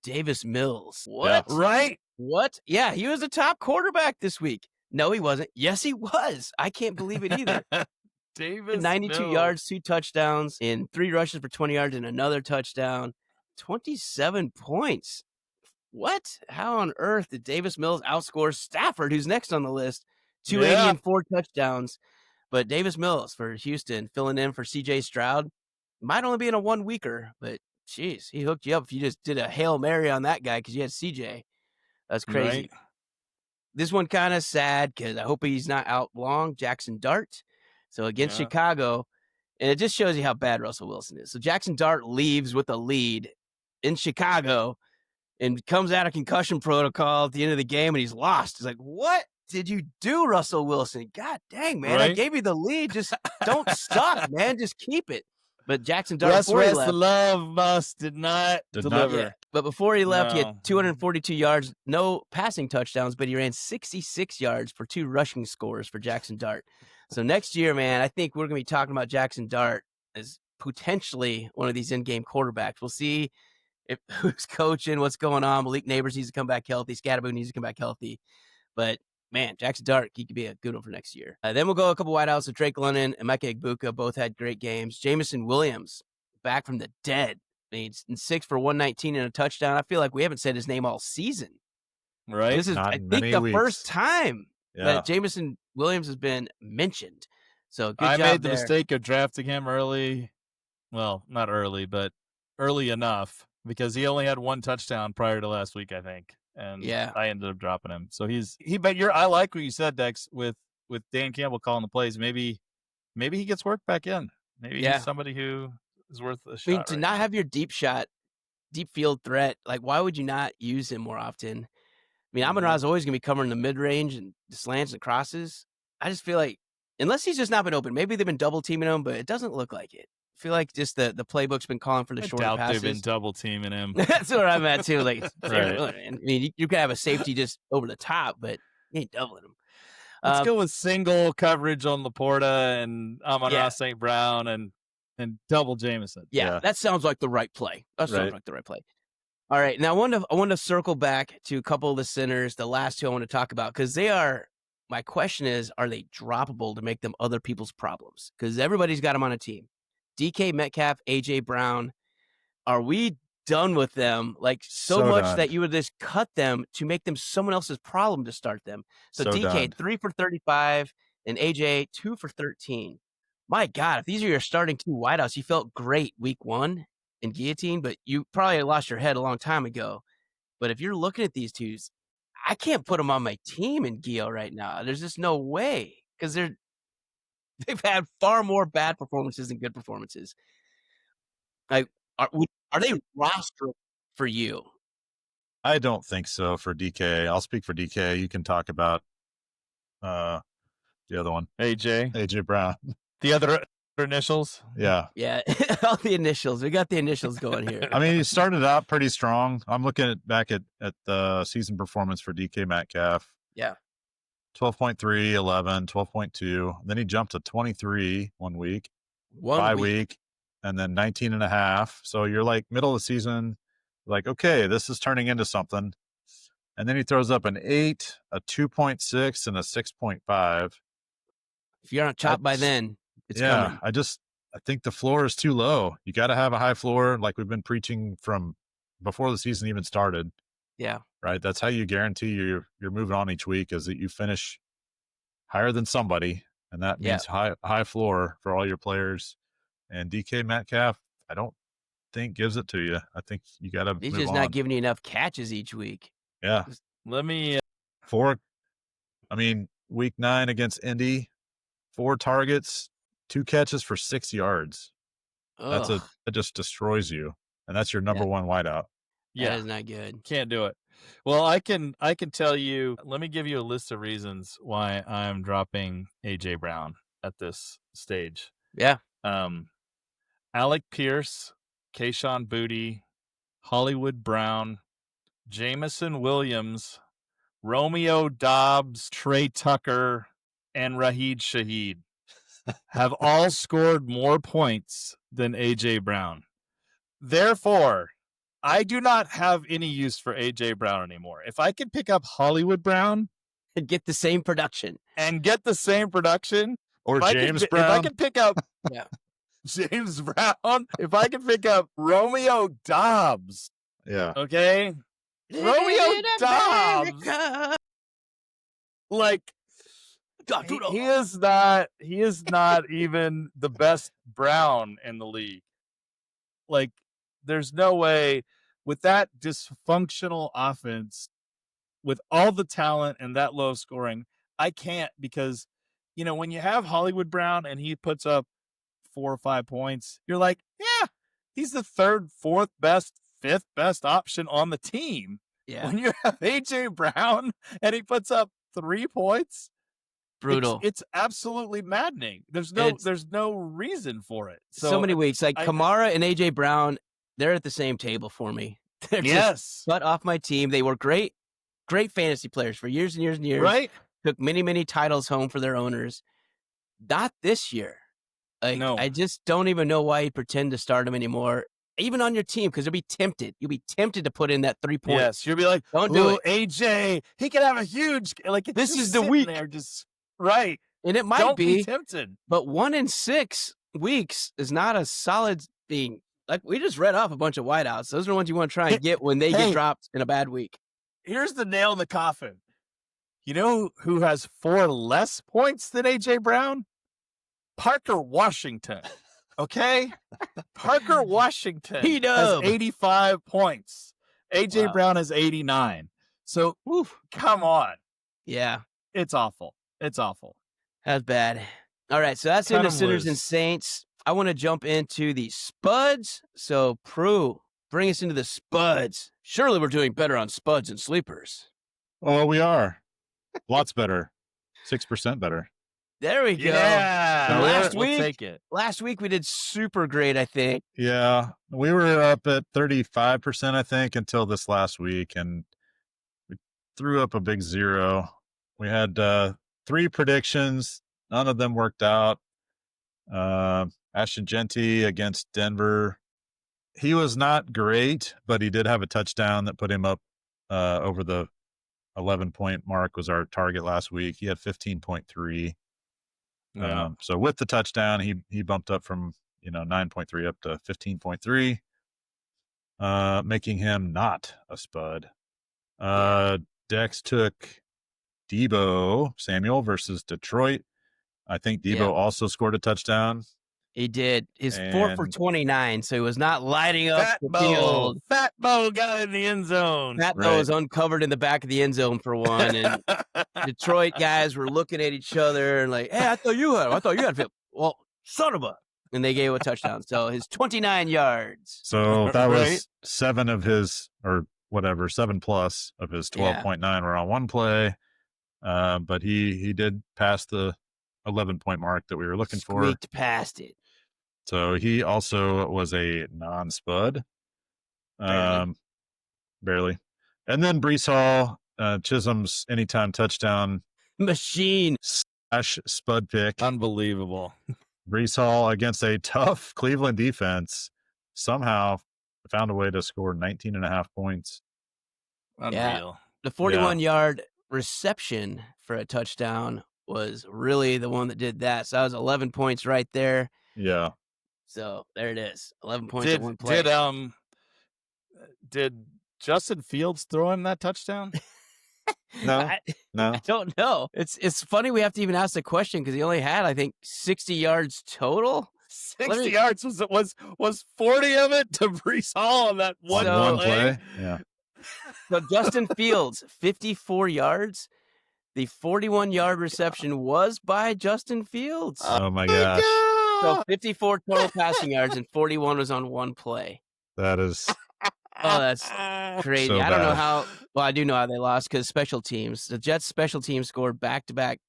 S2: Davis Mills. What?
S3: Yeah.
S1: Right?
S2: What? Yeah, he was the top quarterback this week. No, he wasn't. Yes, he was. I can't believe it either.
S1: Davis
S2: 92
S1: Mills.
S2: yards, 2 touchdowns, and 3 rushes for 20 yards and another touchdown. 27 points. What? How on earth did Davis Mills outscore Stafford, who's next on the list? 280 and 4 touchdowns. But Davis Mills for Houston, filling in for C.J. Stroud. Might only be in a 1 weeker, but jeez, he hooked you up if you just did a Hail Mary on that guy because you had CJ. That's crazy.
S1: Right.
S2: This one kind of sad because I hope he's not out long. Jackson Dart. So against Chicago, and it just shows you how bad Russell Wilson is. So Jackson Dart leaves with a lead in Chicago and comes out of concussion protocol at the end of the game, and he's lost. It's like, what did you do, Russell Wilson? God dang, man. I gave you the lead. Just don't suck, man. Just keep it. But Jackson Dart, before he left,
S1: the love bus did not deliver.
S2: Yeah. But before he left, he had 242 yards, no passing touchdowns, but he ran 66 yards for 2 rushing scores for Jackson Dart. So next year, man, I think we're going to be talking about Jackson Dart as potentially one of these in-game quarterbacks. We'll see if who's coaching, what's going on. Malik Neighbors needs to come back healthy. Scatterboot needs to come back healthy. But man, Jackson Dart, he could be a good one for next year. Then we'll go a couple wideouts. So Drake London and Micah Egbuka both had great games. Jamison Williams, back from the dead. I mean, 6 for 119 and a touchdown. I feel like we haven't said his name all season.
S1: Right.
S2: This is, I think, the first time that Jamison Williams has been mentioned. So good job.
S1: I made the mistake of drafting him early. Well, not early, but early enough because he only had 1 touchdown prior to last week, I think. And I ended up dropping him. So I like what you said, Dex, with Dan Campbell calling the plays. Maybe he gets work back in. Maybe he's somebody who is worth a shot.
S2: I mean, to not have your deep field threat, like why would you not use him more often? I mean, Amon-Ra is always going to be covering the mid-range and the slants and crosses. I just feel like, unless he's just not been open, maybe they've been double teaming him, but it doesn't look like it. I feel like just the playbook's been calling for the short passes. I doubt
S1: they've been double teaming him.
S2: That's what I'm at too. Like, I mean, you could have a safety just over the top, but you ain't doubling him.
S1: Let's go with single coverage on Laporta and Amon-Ra St. Brown and double Jamison.
S2: Yeah, that sounds like the right play. Sounds like the right play. All right, now I want to circle back to a couple of the centers, the last 2 I want to talk about, because they are. My question is, are they droppable to make them other people's problems? Because everybody's got them on a team. DK Metcalf, AJ Brown, are we done with them? Like so much done that you would just cut them to make them someone else's problem to start them. So DK done. 3 for 35 and AJ 2 for 13. My God, if these are your starting 2 wideouts, you felt great week 1 in guillotine, but you probably lost your head a long time ago. But if you're looking at these twos, I can't put them on my team in Gio right now. There's just no way because they've had far more bad performances than good performances. Like, are they roster for you?
S3: I don't think so for DK. I'll speak for DK. You can talk about the other one.
S1: AJ
S3: Brown.
S1: The other initials.
S3: Yeah.
S2: Yeah, all the initials. We got the initials going here.
S3: I mean, he started out pretty strong. I'm looking back at the season performance for DK Metcalf.
S2: Yeah.
S3: 12.3, 11, 12.2. Then he jumped to 23 one week,
S2: One
S3: week, and then 19 and a half. So you're like middle of the season, like, okay, this is turning into something. And then he throws up an 8, a 2.6, and a 6.5.
S2: If you're not chopped by then, it's coming.
S3: I think the floor is too low. You got to have a high floor, like we've been preaching from before the season even started.
S2: Yeah.
S3: Right. That's how you guarantee you're moving on each week, is that you finish higher than somebody, and that means high floor for all your players. And DK Metcalf, I don't think gives it to you. I think you got to.
S2: He's
S3: move
S2: just
S3: on.
S2: not giving you enough catches each week.
S3: Yeah.
S1: Let me.
S3: Week 9 against Indy, 4 targets, 2 catches for 6 yards.
S2: Ugh,
S3: That just destroys you, and that's your number one wideout.
S1: Yeah,
S2: that is not good.
S1: can't do it. Well, I can tell you. Let me give you a list of reasons why I'm dropping AJ Brown at this stage.
S2: Yeah.
S1: Alec Pierce, Kayshawn Boutte, Hollywood Brown, Jamison Williams, Romeo Dobbs, Trey Tucker, and Raheed Shaheed have all scored more points than AJ Brown. Therefore, I do not have any use for AJ Brown anymore. If I can pick up Hollywood Brown
S2: And get the same production.
S3: Or James
S1: if
S3: Brown.
S1: I can pick up
S2: Yeah.
S1: James Brown, if I can pick up Romeo Dobbs,
S3: Yeah.
S1: okay? Romeo Dobbs, like, he is not even the best Brown in the league. Like, there's no way with that dysfunctional offense, with all the talent and that low scoring, I can't, because, when you have Hollywood Brown and he puts up 4 or 5 points, you're like, yeah, he's the 3rd, 4th best, 5th best option on the team.
S2: Yeah.
S1: When you have AJ Brown and he puts up 3 points,
S2: Brutal.
S1: It's absolutely maddening. There's no reason for it.
S2: So many weeks. Like Kamara and AJ Brown, they're at the same table for me. They're just butt off my team. They were great fantasy players for years and years and years.
S1: Right.
S2: Took many, many titles home for their owners. Not this year.
S1: No.
S2: I just don't even know why you pretend to start them anymore. Even on your team, because you'll be tempted. You'll be tempted to put in that 3 points.
S1: Yes, you'll be like,
S2: don't do it.
S1: AJ, he could have a huge, like,
S2: this is the week.
S1: There just right.
S2: And it might
S1: Don't
S2: be
S1: tempted.
S2: But 1 in 6 weeks is not a solid thing. Like, we just read off a bunch of wideouts. Those are the ones you want to try and get when they get dropped in a bad week.
S1: Here's the nail in the coffin. You know who has 4 less points than AJ Brown? Parker Washington. Okay? Parker Washington has 85 points. AJ Brown has 89. So, come on.
S2: Yeah.
S1: It's awful.
S2: That's bad. All right, so that's into Sinners and Saints. I want to jump into the Spuds. So, Prue, bring us into the Spuds. Surely we're doing better on Spuds and Sleepers.
S3: Oh, we are. Lots better. 6% better.
S2: There we go.
S1: Yeah.
S2: Last week we did super great, I think.
S3: Yeah. We were up at 35%, I think, until this last week, and we threw up a big 0. We had 3 predictions. None of them worked out. Ashton Genty against Denver. He was not great, but he did have a touchdown that put him up over the 11-point mark, was our target last week. He had 15.3.
S1: Yeah.
S3: So with the touchdown, he bumped up from 9.3 up to 15.3, making him not a spud. Dex took Debo Samuel versus Detroit. I think Debo also scored a touchdown.
S2: He did. His 4 for 29, so he was not lighting up the field.
S1: Fat Bo got in the end zone.
S2: Fat Bo was uncovered in the back of the end zone for one, and Detroit guys were looking at each other and like, hey, I thought you had field. Well, son of a. And they gave a touchdown. So his 29 yards.
S3: So that was 7 of his, or whatever, 7 plus of his 12.9 were on one play. But he did pass the 11-point mark that we were looking for.
S2: Squeaked past it.
S3: So he also was a non-spud. Barely. And then Brees Hall, Chisholm's anytime touchdown
S2: Machine.
S3: / spud pick.
S1: Unbelievable.
S3: Brees Hall against a tough Cleveland defense somehow found a way to score 19 and a half points.
S1: Unreal.
S2: The 41-yard reception for a touchdown was really the one that did that. So that was 11 points right there.
S3: Yeah.
S2: So there it is. 11 points at one play.
S1: Did Justin Fields throw him that touchdown?
S3: No.
S2: I don't know. It's funny we have to even ask the question because he only had, I think, 60 yards total.
S1: 60 yards was 40 of it to Brees Hall on that one play.
S3: Yeah.
S2: So Justin Fields, 54 yards. The 41-yard reception was by Justin Fields.
S3: Oh my gosh.
S2: So 54 total passing yards and 41 was on one play.
S3: That is.
S2: Oh, that's crazy.
S3: So
S2: I don't know
S3: bad.
S2: how. Well, I do know how they lost because special teams. The Jets' special teams scored back-to-back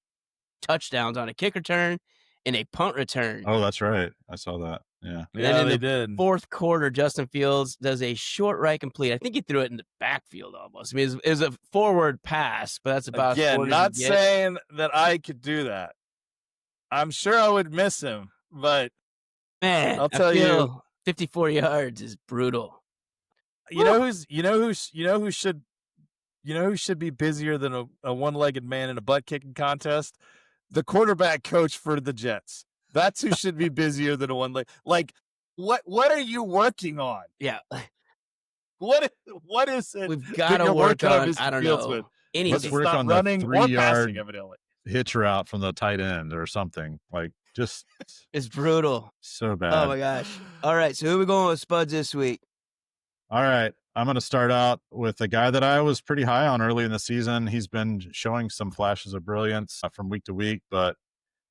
S2: touchdowns on a kick return and a punt return.
S3: Oh, that's right. I saw that. Yeah.
S2: And then
S1: they
S2: in the
S1: did.
S2: fourth quarter, Justin Fields does a short right complete. I think he threw it in the backfield almost. I mean, it was a forward pass, but that's about
S1: Again, not saying that I could do that. I'm sure I would miss him, but
S2: man,
S1: I'll tell you,
S2: 54 yards is brutal.
S1: You know who should be busier than a one-legged man in a butt kicking contest? The quarterback coach for the Jets. That's who should be busier than a one-leg. Like, what are you working on?
S2: Yeah.
S1: What is it?
S2: We've got to work on, I don't know, anything.
S3: Let's work on
S1: running
S3: the
S1: or
S3: 3-yard
S1: passing, evidently.
S3: hitch route from the tight end or something. Like, just
S2: it's brutal.
S3: So bad.
S2: Oh my gosh. All right, so who are we going with Spuds this week?
S3: All right. I'm going to start out with a guy that I was pretty high on early in the season. He's been showing some flashes of brilliance from week to week, but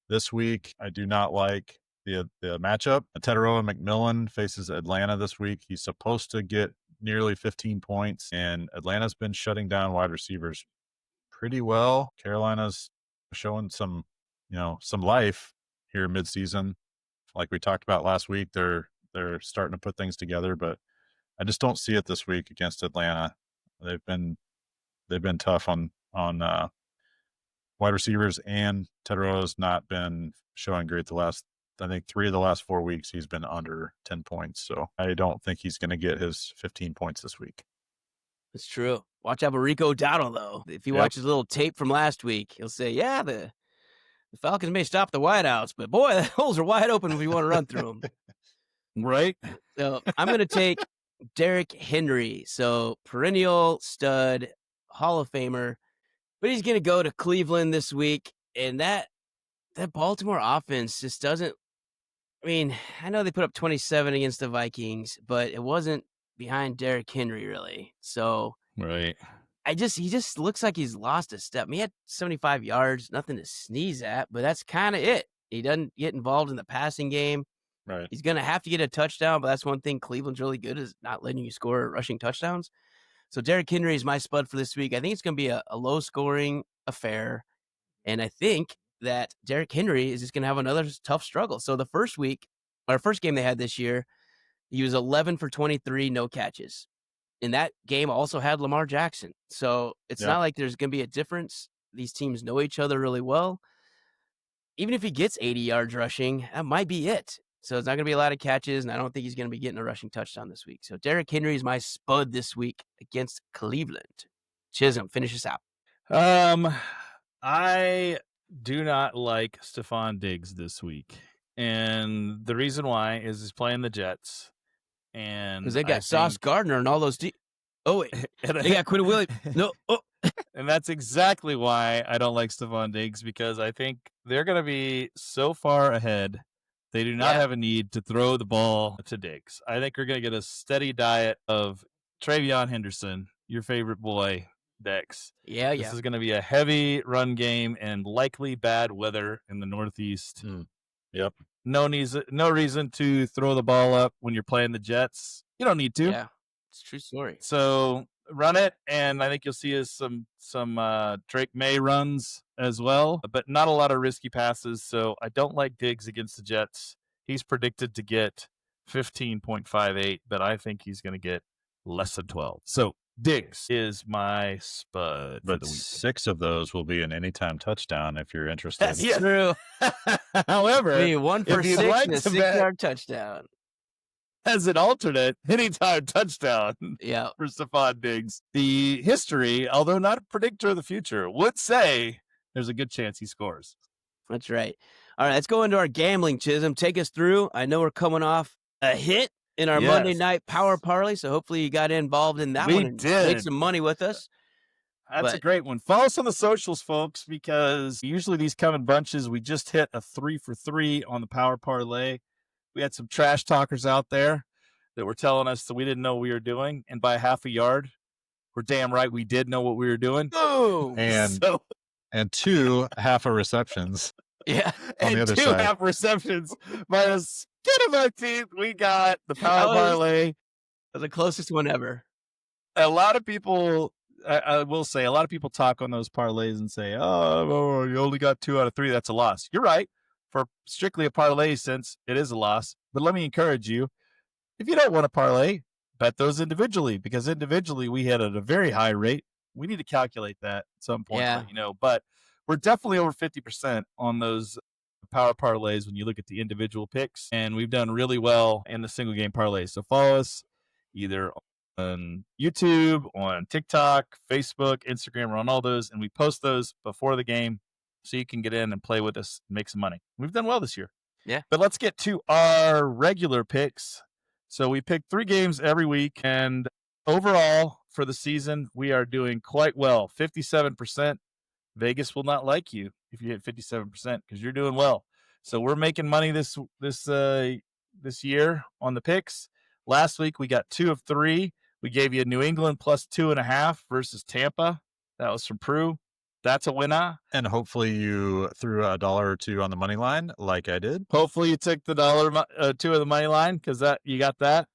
S3: this week I do not like the matchup. Teteroa McMillan faces Atlanta this week. He's supposed to get nearly 15 points, and Atlanta's been shutting down wide receivers pretty well. Carolina's showing some life here midseason. Like we talked about last week, they're starting to put things together, but I just don't see it this week against Atlanta. They've been tough on wide receivers, and Teteroa's not been showing great the last, I think 3 of the last 4 weeks he's been under 10 points. So I don't think he's going to get his 15 points this week.
S2: It's true. Watch out for Rico Dowdle, though. If he watches a little tape from last week, he'll say, yeah, the Falcons may stop the wideouts, but boy, the holes are wide open if you want to run through them.
S1: Right?
S2: So I'm going to take Derrick Henry. So perennial stud, Hall of Famer, but he's going to go to Cleveland this week. And that Baltimore offense just doesn't, I mean, I know they put up 27 against the Vikings, but it wasn't behind Derrick Henry really. So
S1: right.
S2: he just looks like he's lost a step. I mean, he had 75 yards, nothing to sneeze at, but that's kind of it. He doesn't get involved in the passing game.
S3: Right.
S2: He's going to have to get a touchdown, but that's one thing Cleveland's really good is not letting you score rushing touchdowns. So Derrick Henry is my spud for this week. I think it's going to be a low-scoring affair, and I think that Derrick Henry is just going to have another tough struggle. So the first game they had this year, he was 11 for 23, no catches. And that game also had Lamar Jackson. So it's not like there's going to be a difference. These teams know each other really well. Even if he gets 80 yards rushing, that might be it. So it's not going to be a lot of catches, and I don't think he's going to be getting a rushing touchdown this week. So Derrick Henry is my spud this week against Cleveland. Chisholm, finish us out.
S1: I do not like Stephon Diggs this week. And the reason why is he's playing the Jets. And
S2: because they got Sauce Gardner and all those. Oh, wait. They got Quinn Williams. No. Oh.
S1: And that's exactly why I don't like Stephon Diggs, because I think they're going to be so far ahead. They do not have a need to throw the ball to Diggs. I think we're going to get a steady diet of Travion Henderson, your favorite boy, Dex. This is going to be a heavy run game and likely bad weather in the Northeast.
S3: Yep.
S1: No reason to throw the ball up when you're playing the Jets. You don't need to.
S2: Yeah, it's a true story.
S1: So run it, and I think you'll see some Drake May runs as well, but not a lot of risky passes. So I don't like Diggs against the Jets. He's predicted to get 15.58, but I think he's going to get less than 12. So Diggs is my spud for
S3: But
S1: the week.
S3: 6 of those will be an anytime touchdown if you're interested.
S2: That's true.
S1: However,
S2: Be 1 for
S1: if you'd
S2: 6
S1: like
S2: and a
S1: to bet
S2: 6-yard touchdown.
S1: as an alternate, anytime touchdown
S2: Yeah.
S1: for Stephon Diggs. The history, although not a predictor of the future, would say there's a good chance he scores.
S2: That's right. All right, let's go into our gambling, Chisholm. Take us through. I know we're coming off a hit in our Monday night power parlay, so hopefully you got involved in that
S1: We
S2: one and
S1: did.
S2: made some money with us.
S1: That's a great one. Follow us on the socials, folks, because usually these come in bunches. We just hit a 3 for 3 on the power parlay. We had some trash talkers out there that were telling us that we didn't know what we were doing, and by half a yard, we're damn right we did know what we were doing.
S2: Boom!
S3: And 2 half a receptions.
S2: Yeah.
S3: On the other
S1: 2
S3: side.
S1: half receptions by the skin of our teeth. We got the power parlay.
S2: The closest one ever.
S1: A lot of people, I will say, a lot of people talk on those parlays and say, oh, you only got 2 out of 3. That's a loss. You're right. For strictly a parlay sense, it is a loss. But let me encourage you, if you don't want to parlay, bet those individually, because individually we hit at a very high rate. We need to calculate that at some point, but we're definitely over 50% on those power parlays when you look at the individual picks, and we've done really well in the single game parlays. So follow us either on YouTube, on TikTok, Facebook, Instagram. We're on all those, and we post those before the game so you can get in and play with us and make some money. We've done well this year.
S2: Yeah.
S1: But let's get to our regular picks. So we pick 3 games every week, and overall for the season, we are doing quite well. 57%. Vegas will not like you if you hit 57% because you're doing well. So we're making money this year on the picks. Last week we got 2 of 3. We gave you New England plus 2.5 versus Tampa. That was from Prue. That's a winner.
S3: And hopefully you threw $1 or 2 on the money line like I did.
S1: Hopefully you took the $2 of the money line because you got that.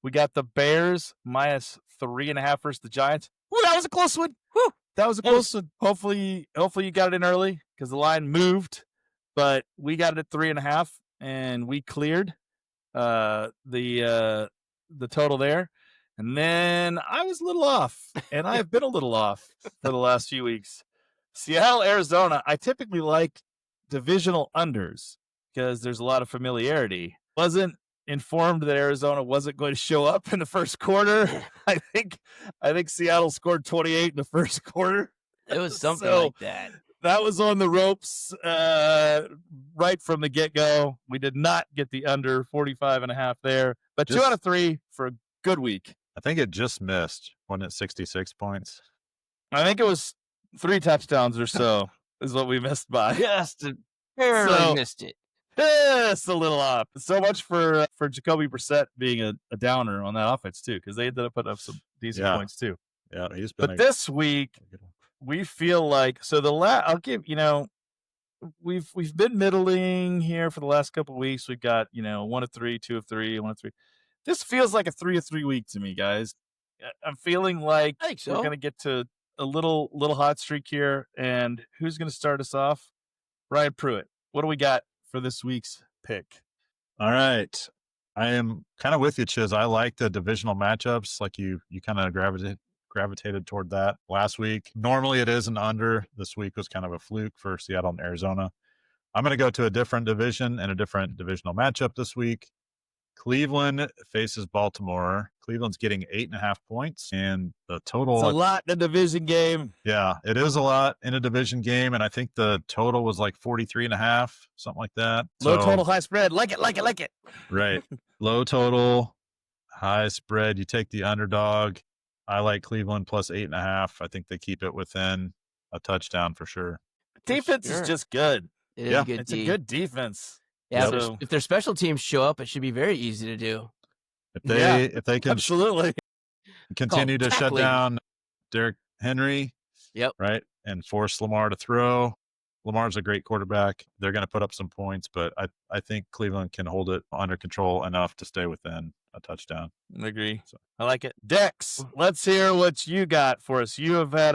S1: We got the Bears minus 3.5 versus the Giants. Ooh, that was a close one. Whew. That was a close one. Hopefully you got it in early because the line moved, but we got it at 3.5 and we cleared the total there. And then I was a little off, and I've been a little off for the last few weeks. Seattle, Arizona. I typically like divisional unders because there's a lot of familiarity. Wasn't informed that Arizona wasn't going to show up in the first quarter. I think Seattle scored 28 in the first quarter.
S2: It was something like that.
S1: That was on the ropes right from the get-go. We did not get the under 45.5 there, but 2 out of 3 for a good week.
S3: I think it just missed. Wasn't it 66 points?
S1: I think it was 3 touchdowns or so is what we missed by.
S2: Just barely missed it.
S1: Just a little off. So much for Jacoby Brissett being a downer on that offense too, because they ended up putting up some decent points too.
S3: Yeah, he's been.
S1: But this week we feel like I'll give we've been middling here for the last couple of weeks. We've got 1 of 3, 2 of 3, 1 of 3. This feels like a 3 of 3 week to me, guys. I'm feeling like
S2: I think so.
S1: We're gonna get to a little hot streak here, and who's gonna start us off? Ryan Pruitt. What do we got for this week's pick?
S3: All right. I am kind of with you, Chiz. I like the divisional matchups. Like you kind of gravitated toward that last week. Normally it is an under. This week was kind of a fluke for Seattle and Arizona. I'm going to go to a different division and a different divisional matchup this week. Cleveland faces Baltimore. Cleveland's getting 8.5 points, and the total.
S1: It's a lot in a division game.
S3: Yeah, it is a lot in a division game, and I think the total was like 43.5, something like that.
S1: Low total, high spread. Like it.
S3: Right. Low total, high spread. You take the underdog. I like Cleveland plus 8.5. I think they keep it within a touchdown for sure.
S1: Defense is just good.
S2: It's
S1: a good defense.
S2: Yeah, if their special teams show up, it should be very easy to do.
S3: If they can
S1: absolutely
S3: continue to shut down Derrick Henry, right, and force Lamar to throw. Lamar's a great quarterback. They're going to put up some points, but I think Cleveland can hold it under control enough to stay within a touchdown.
S1: I agree. So, I like it. Dex, let's hear what you got for us. You have had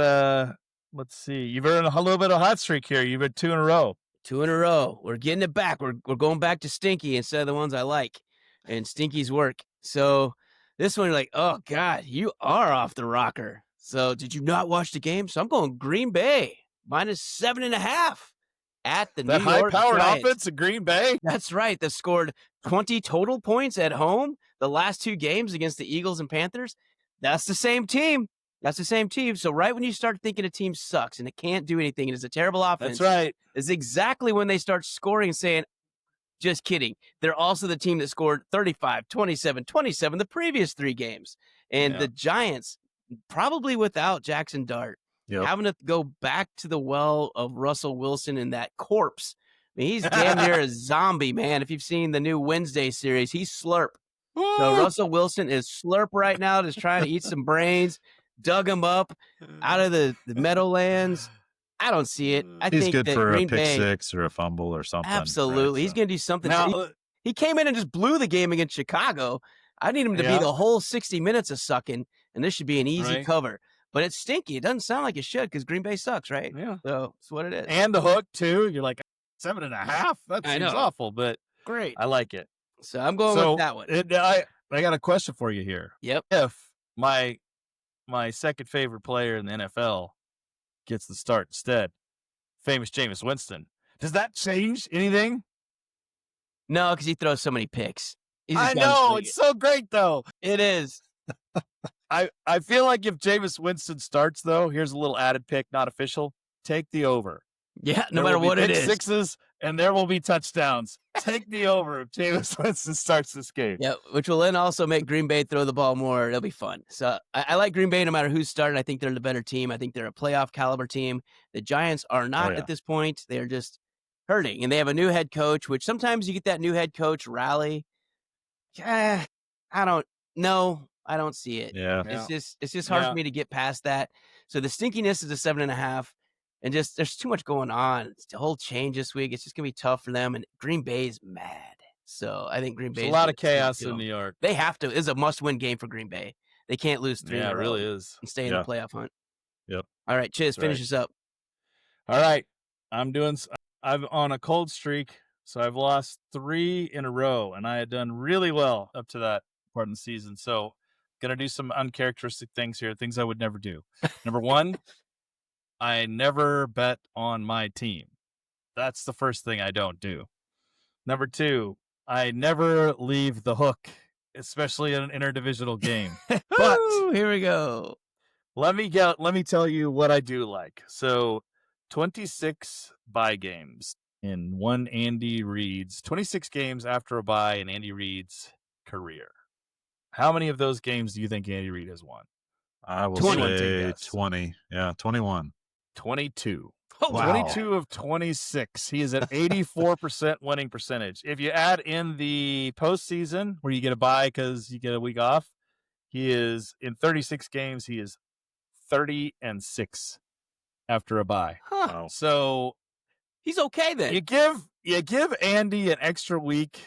S1: you've earned a little bit of hot streak here. You've had 2 in a row.
S2: 2 in a row. We're getting it back. We're going back to Stinky instead of the ones I like and Stinky's work. So this one, you're like, oh God, you are off the rocker. So did you not watch the game? So I'm going Green Bay -7.5 at the
S1: That
S2: New York
S1: high-powered
S2: Giants.
S1: offense in Green Bay.
S2: That's right. They scored 20 total points at home the last 2 games against the Eagles and Panthers. That's the same team. That's the same team. So right when you start thinking a team sucks and it can't do anything and it's a terrible offense,
S1: That's right.
S2: is exactly when they start scoring and saying, just kidding. They're also the team that scored 35, 27, 27 the previous 3 games. And the Giants, probably without Jackson Dart, having to go back to the well of Russell Wilson and that corpse. I mean, he's damn near a zombie, man. If you've seen the new Wednesday series, he's Slurp. So Russell Wilson is Slurp right now, just trying to eat some brains. Dug him up out of the Meadowlands. I don't see it.
S3: He's
S2: think
S3: good
S2: that
S3: for
S2: Green
S3: a pick
S2: Bay,
S3: 6 or a fumble or something.
S2: absolutely.
S3: Right,
S2: He's going to do something.
S1: Now,
S2: He came in and just blew the game against Chicago. I need him to be the whole 60 minutes of sucking, and this should be an easy cover. But it's stinky. It doesn't sound like it should because Green Bay sucks, right?
S1: Yeah.
S2: So it's what it is.
S1: And the hook, too. You're like, 7.5? That seems awful, but
S2: Great.
S1: I like it.
S2: So I'm going with that one.
S1: I got a question for you here.
S2: Yep.
S1: If my second favorite player in the NFL gets the start instead, famous Jameis Winston, does that change anything?
S2: No, because he throws so many picks.
S1: I know. It's so great, though.
S2: It is.
S1: I feel like if Jameis Winston starts, though, here's a little added pick, not official. Take the over.
S2: Yeah, no
S1: There
S2: matter
S1: will be
S2: what it
S1: pick
S2: is.
S1: sixes, and there will be touchdowns. Take the over if Jameis Winston starts this game.
S2: Yeah, which will then also make Green Bay throw the ball more. It'll be fun. So I like Green Bay no matter who's starting. I think they're the better team. I think they're a playoff caliber team. The Giants are not at this point. They are just hurting. And they have a new head coach, which sometimes you get that new head coach rally. I don't know. I don't see it.
S3: Yeah.
S2: It's just hard for me to get past that. So the stinkiness is a 7.5. And just there's too much going on. It's the whole change this week. It's just gonna be tough for them. And Green Bay's mad. So I think Green Bay.
S1: There's a lot of chaos in New York.
S2: They have to. It's a must-win game for Green Bay. They can't lose 3 in a row.
S1: Yeah, it really is.
S2: And stay in the playoff hunt.
S3: Yep.
S2: All right, Chiz, finish us up.
S1: All right. I'm on a cold streak, so I've lost 3 in a row, and I had done really well up to that part of the season. So gonna do some uncharacteristic things here, things I would never do. Number 1, I never bet on my team. That's the first thing I don't do. Number 2, I never leave the hook, especially in an interdivisional game. But
S2: here we go.
S1: Let me tell you what I do like. So 26 bye games in one Andy Reid's 26 games after a bye in Andy Reid's career. How many of those games do you think Andy Reid has won?
S3: I will
S1: 20.
S3: say 20. Yeah, 21.
S1: 22.
S2: Oh, wow.
S1: 22 of 26. He is at 84% winning percentage. If you add in the postseason where you get a bye because you get a week off, he is in 36 games. He is 30-6 after a bye.
S2: Huh.
S3: Wow.
S2: So he's okay then.
S1: You give Andy an extra week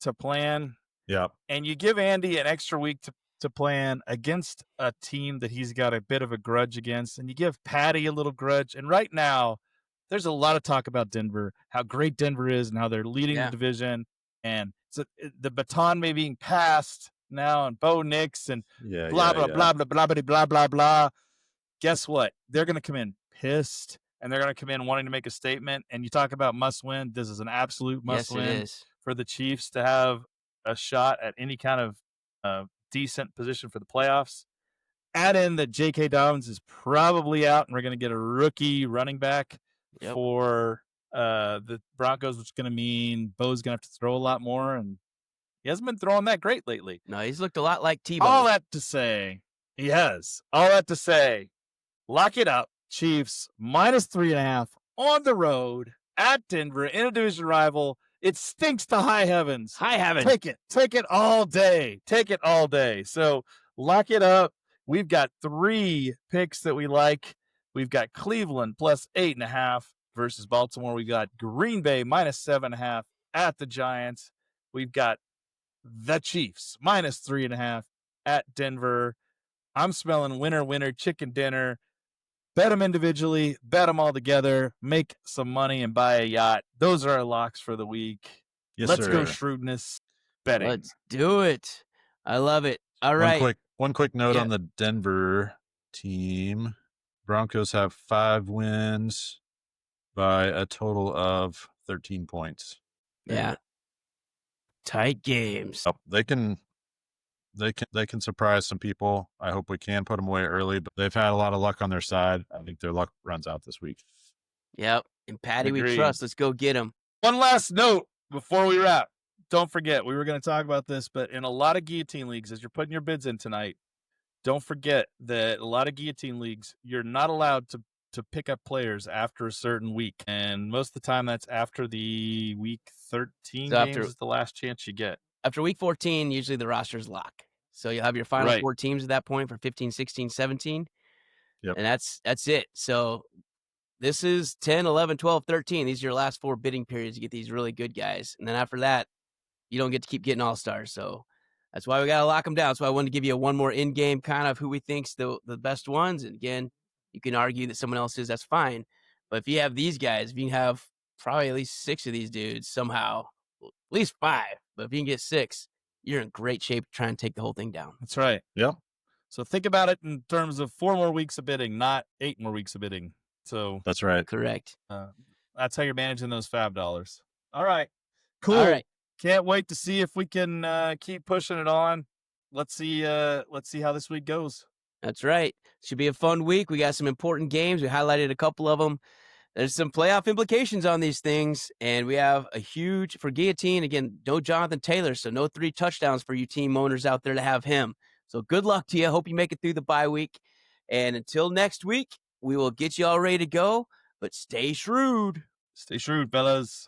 S1: to plan.
S3: Yeah.
S1: And you give Andy an extra week to plan against a team that he's got a bit of a grudge against, and you give Patty a little grudge. And right now, there's a lot of talk about Denver, how great Denver is, and how they're leading the division. And so the baton may be being passed now, and Bo Nix and blah, blah, blah, blah, blah, blah, blah, blah, blah. Guess what? They're going to come in pissed, and they're going to come in wanting to make a statement. And you talk about must win. This is an absolute must win for the Chiefs to have a shot at any kind of decent position for the playoffs. Add in that J.K. Dobbins is probably out, and we're going to get a rookie running back for the Broncos, which is going to mean Bo's going to have to throw a lot more, and he hasn't been throwing that great lately.
S2: No, he's looked a lot like Tebow.
S1: All that to say, he has. All that to say, lock it up. Chiefs -3.5 on the road at Denver in a division rival. It stinks to high heavens.
S2: High heaven.
S1: Take it all day. Take it all day. So lock it up. We've got 3 picks that we like. We've got Cleveland +8.5 versus Baltimore. We've got Green Bay -7.5 at the Giants. We've got the Chiefs -3.5 at Denver. I'm smelling winner, chicken dinner. Bet them individually, bet them all together, make some money, and buy a yacht. Those are our locks for the week.
S3: Yes,
S1: Let's go
S3: sir.
S1: shrewdness betting.
S2: Let's do it. I love it. All right.
S3: One quick note
S2: Yeah.
S3: on the Denver team. Broncos have 5 wins by a total of 13 points.
S2: Yeah. Tight games.
S3: Oh, they can surprise some people. I hope we can put them away early, but they've had a lot of luck on their side. I think their luck runs out this week.
S2: Yep. And Patty, we
S1: Agreed.
S2: trust. Let's go get him.
S1: One last note before we wrap. Don't forget, we were going to talk about this, but in a lot of guillotine leagues, as you're putting your bids in tonight, don't forget that a lot of guillotine leagues, you're not allowed to pick up players after a certain week. And most of the time that's after the week 13
S2: So
S1: games is the last chance you get.
S2: After week 14, usually the roster's lock. So you'll have your final 4 teams at that point for 15, 16, 17.
S3: Yep.
S2: And that's it. So this is 10, 11, 12, 13. These are your last 4 bidding periods to get these really good guys. And then after that, you don't get to keep getting all-stars. So that's why we got to lock them down. So I wanted to give you one more in-game kind of who we think's the best ones. And again, you can argue that someone else is, that's fine. But if you have these guys, if you can have probably at least 6 of these dudes somehow, at least 5, but if you can get 6, you're in great shape to try and take the whole thing down.
S1: That's right.
S3: Yeah.
S1: So think about it in terms of 4 more weeks of bidding, not 8 more weeks of bidding. So
S3: that's right.
S2: Correct.
S1: That's how you're managing those FAAB dollars. All right. Cool.
S2: All right.
S1: Can't wait to see if we can keep pushing it on. Let's see how this week goes.
S2: That's right. Should be a fun week. We got some important games. We highlighted a couple of them. There's some playoff implications on these things, and we have a huge, for guillotine, again, no Jonathan Taylor, so no 3 touchdowns for you team owners out there to have him. So good luck to you. Hope you make it through the bye week. And until next week, we will get you all ready to go, but stay shrewd.
S1: Stay shrewd, fellas.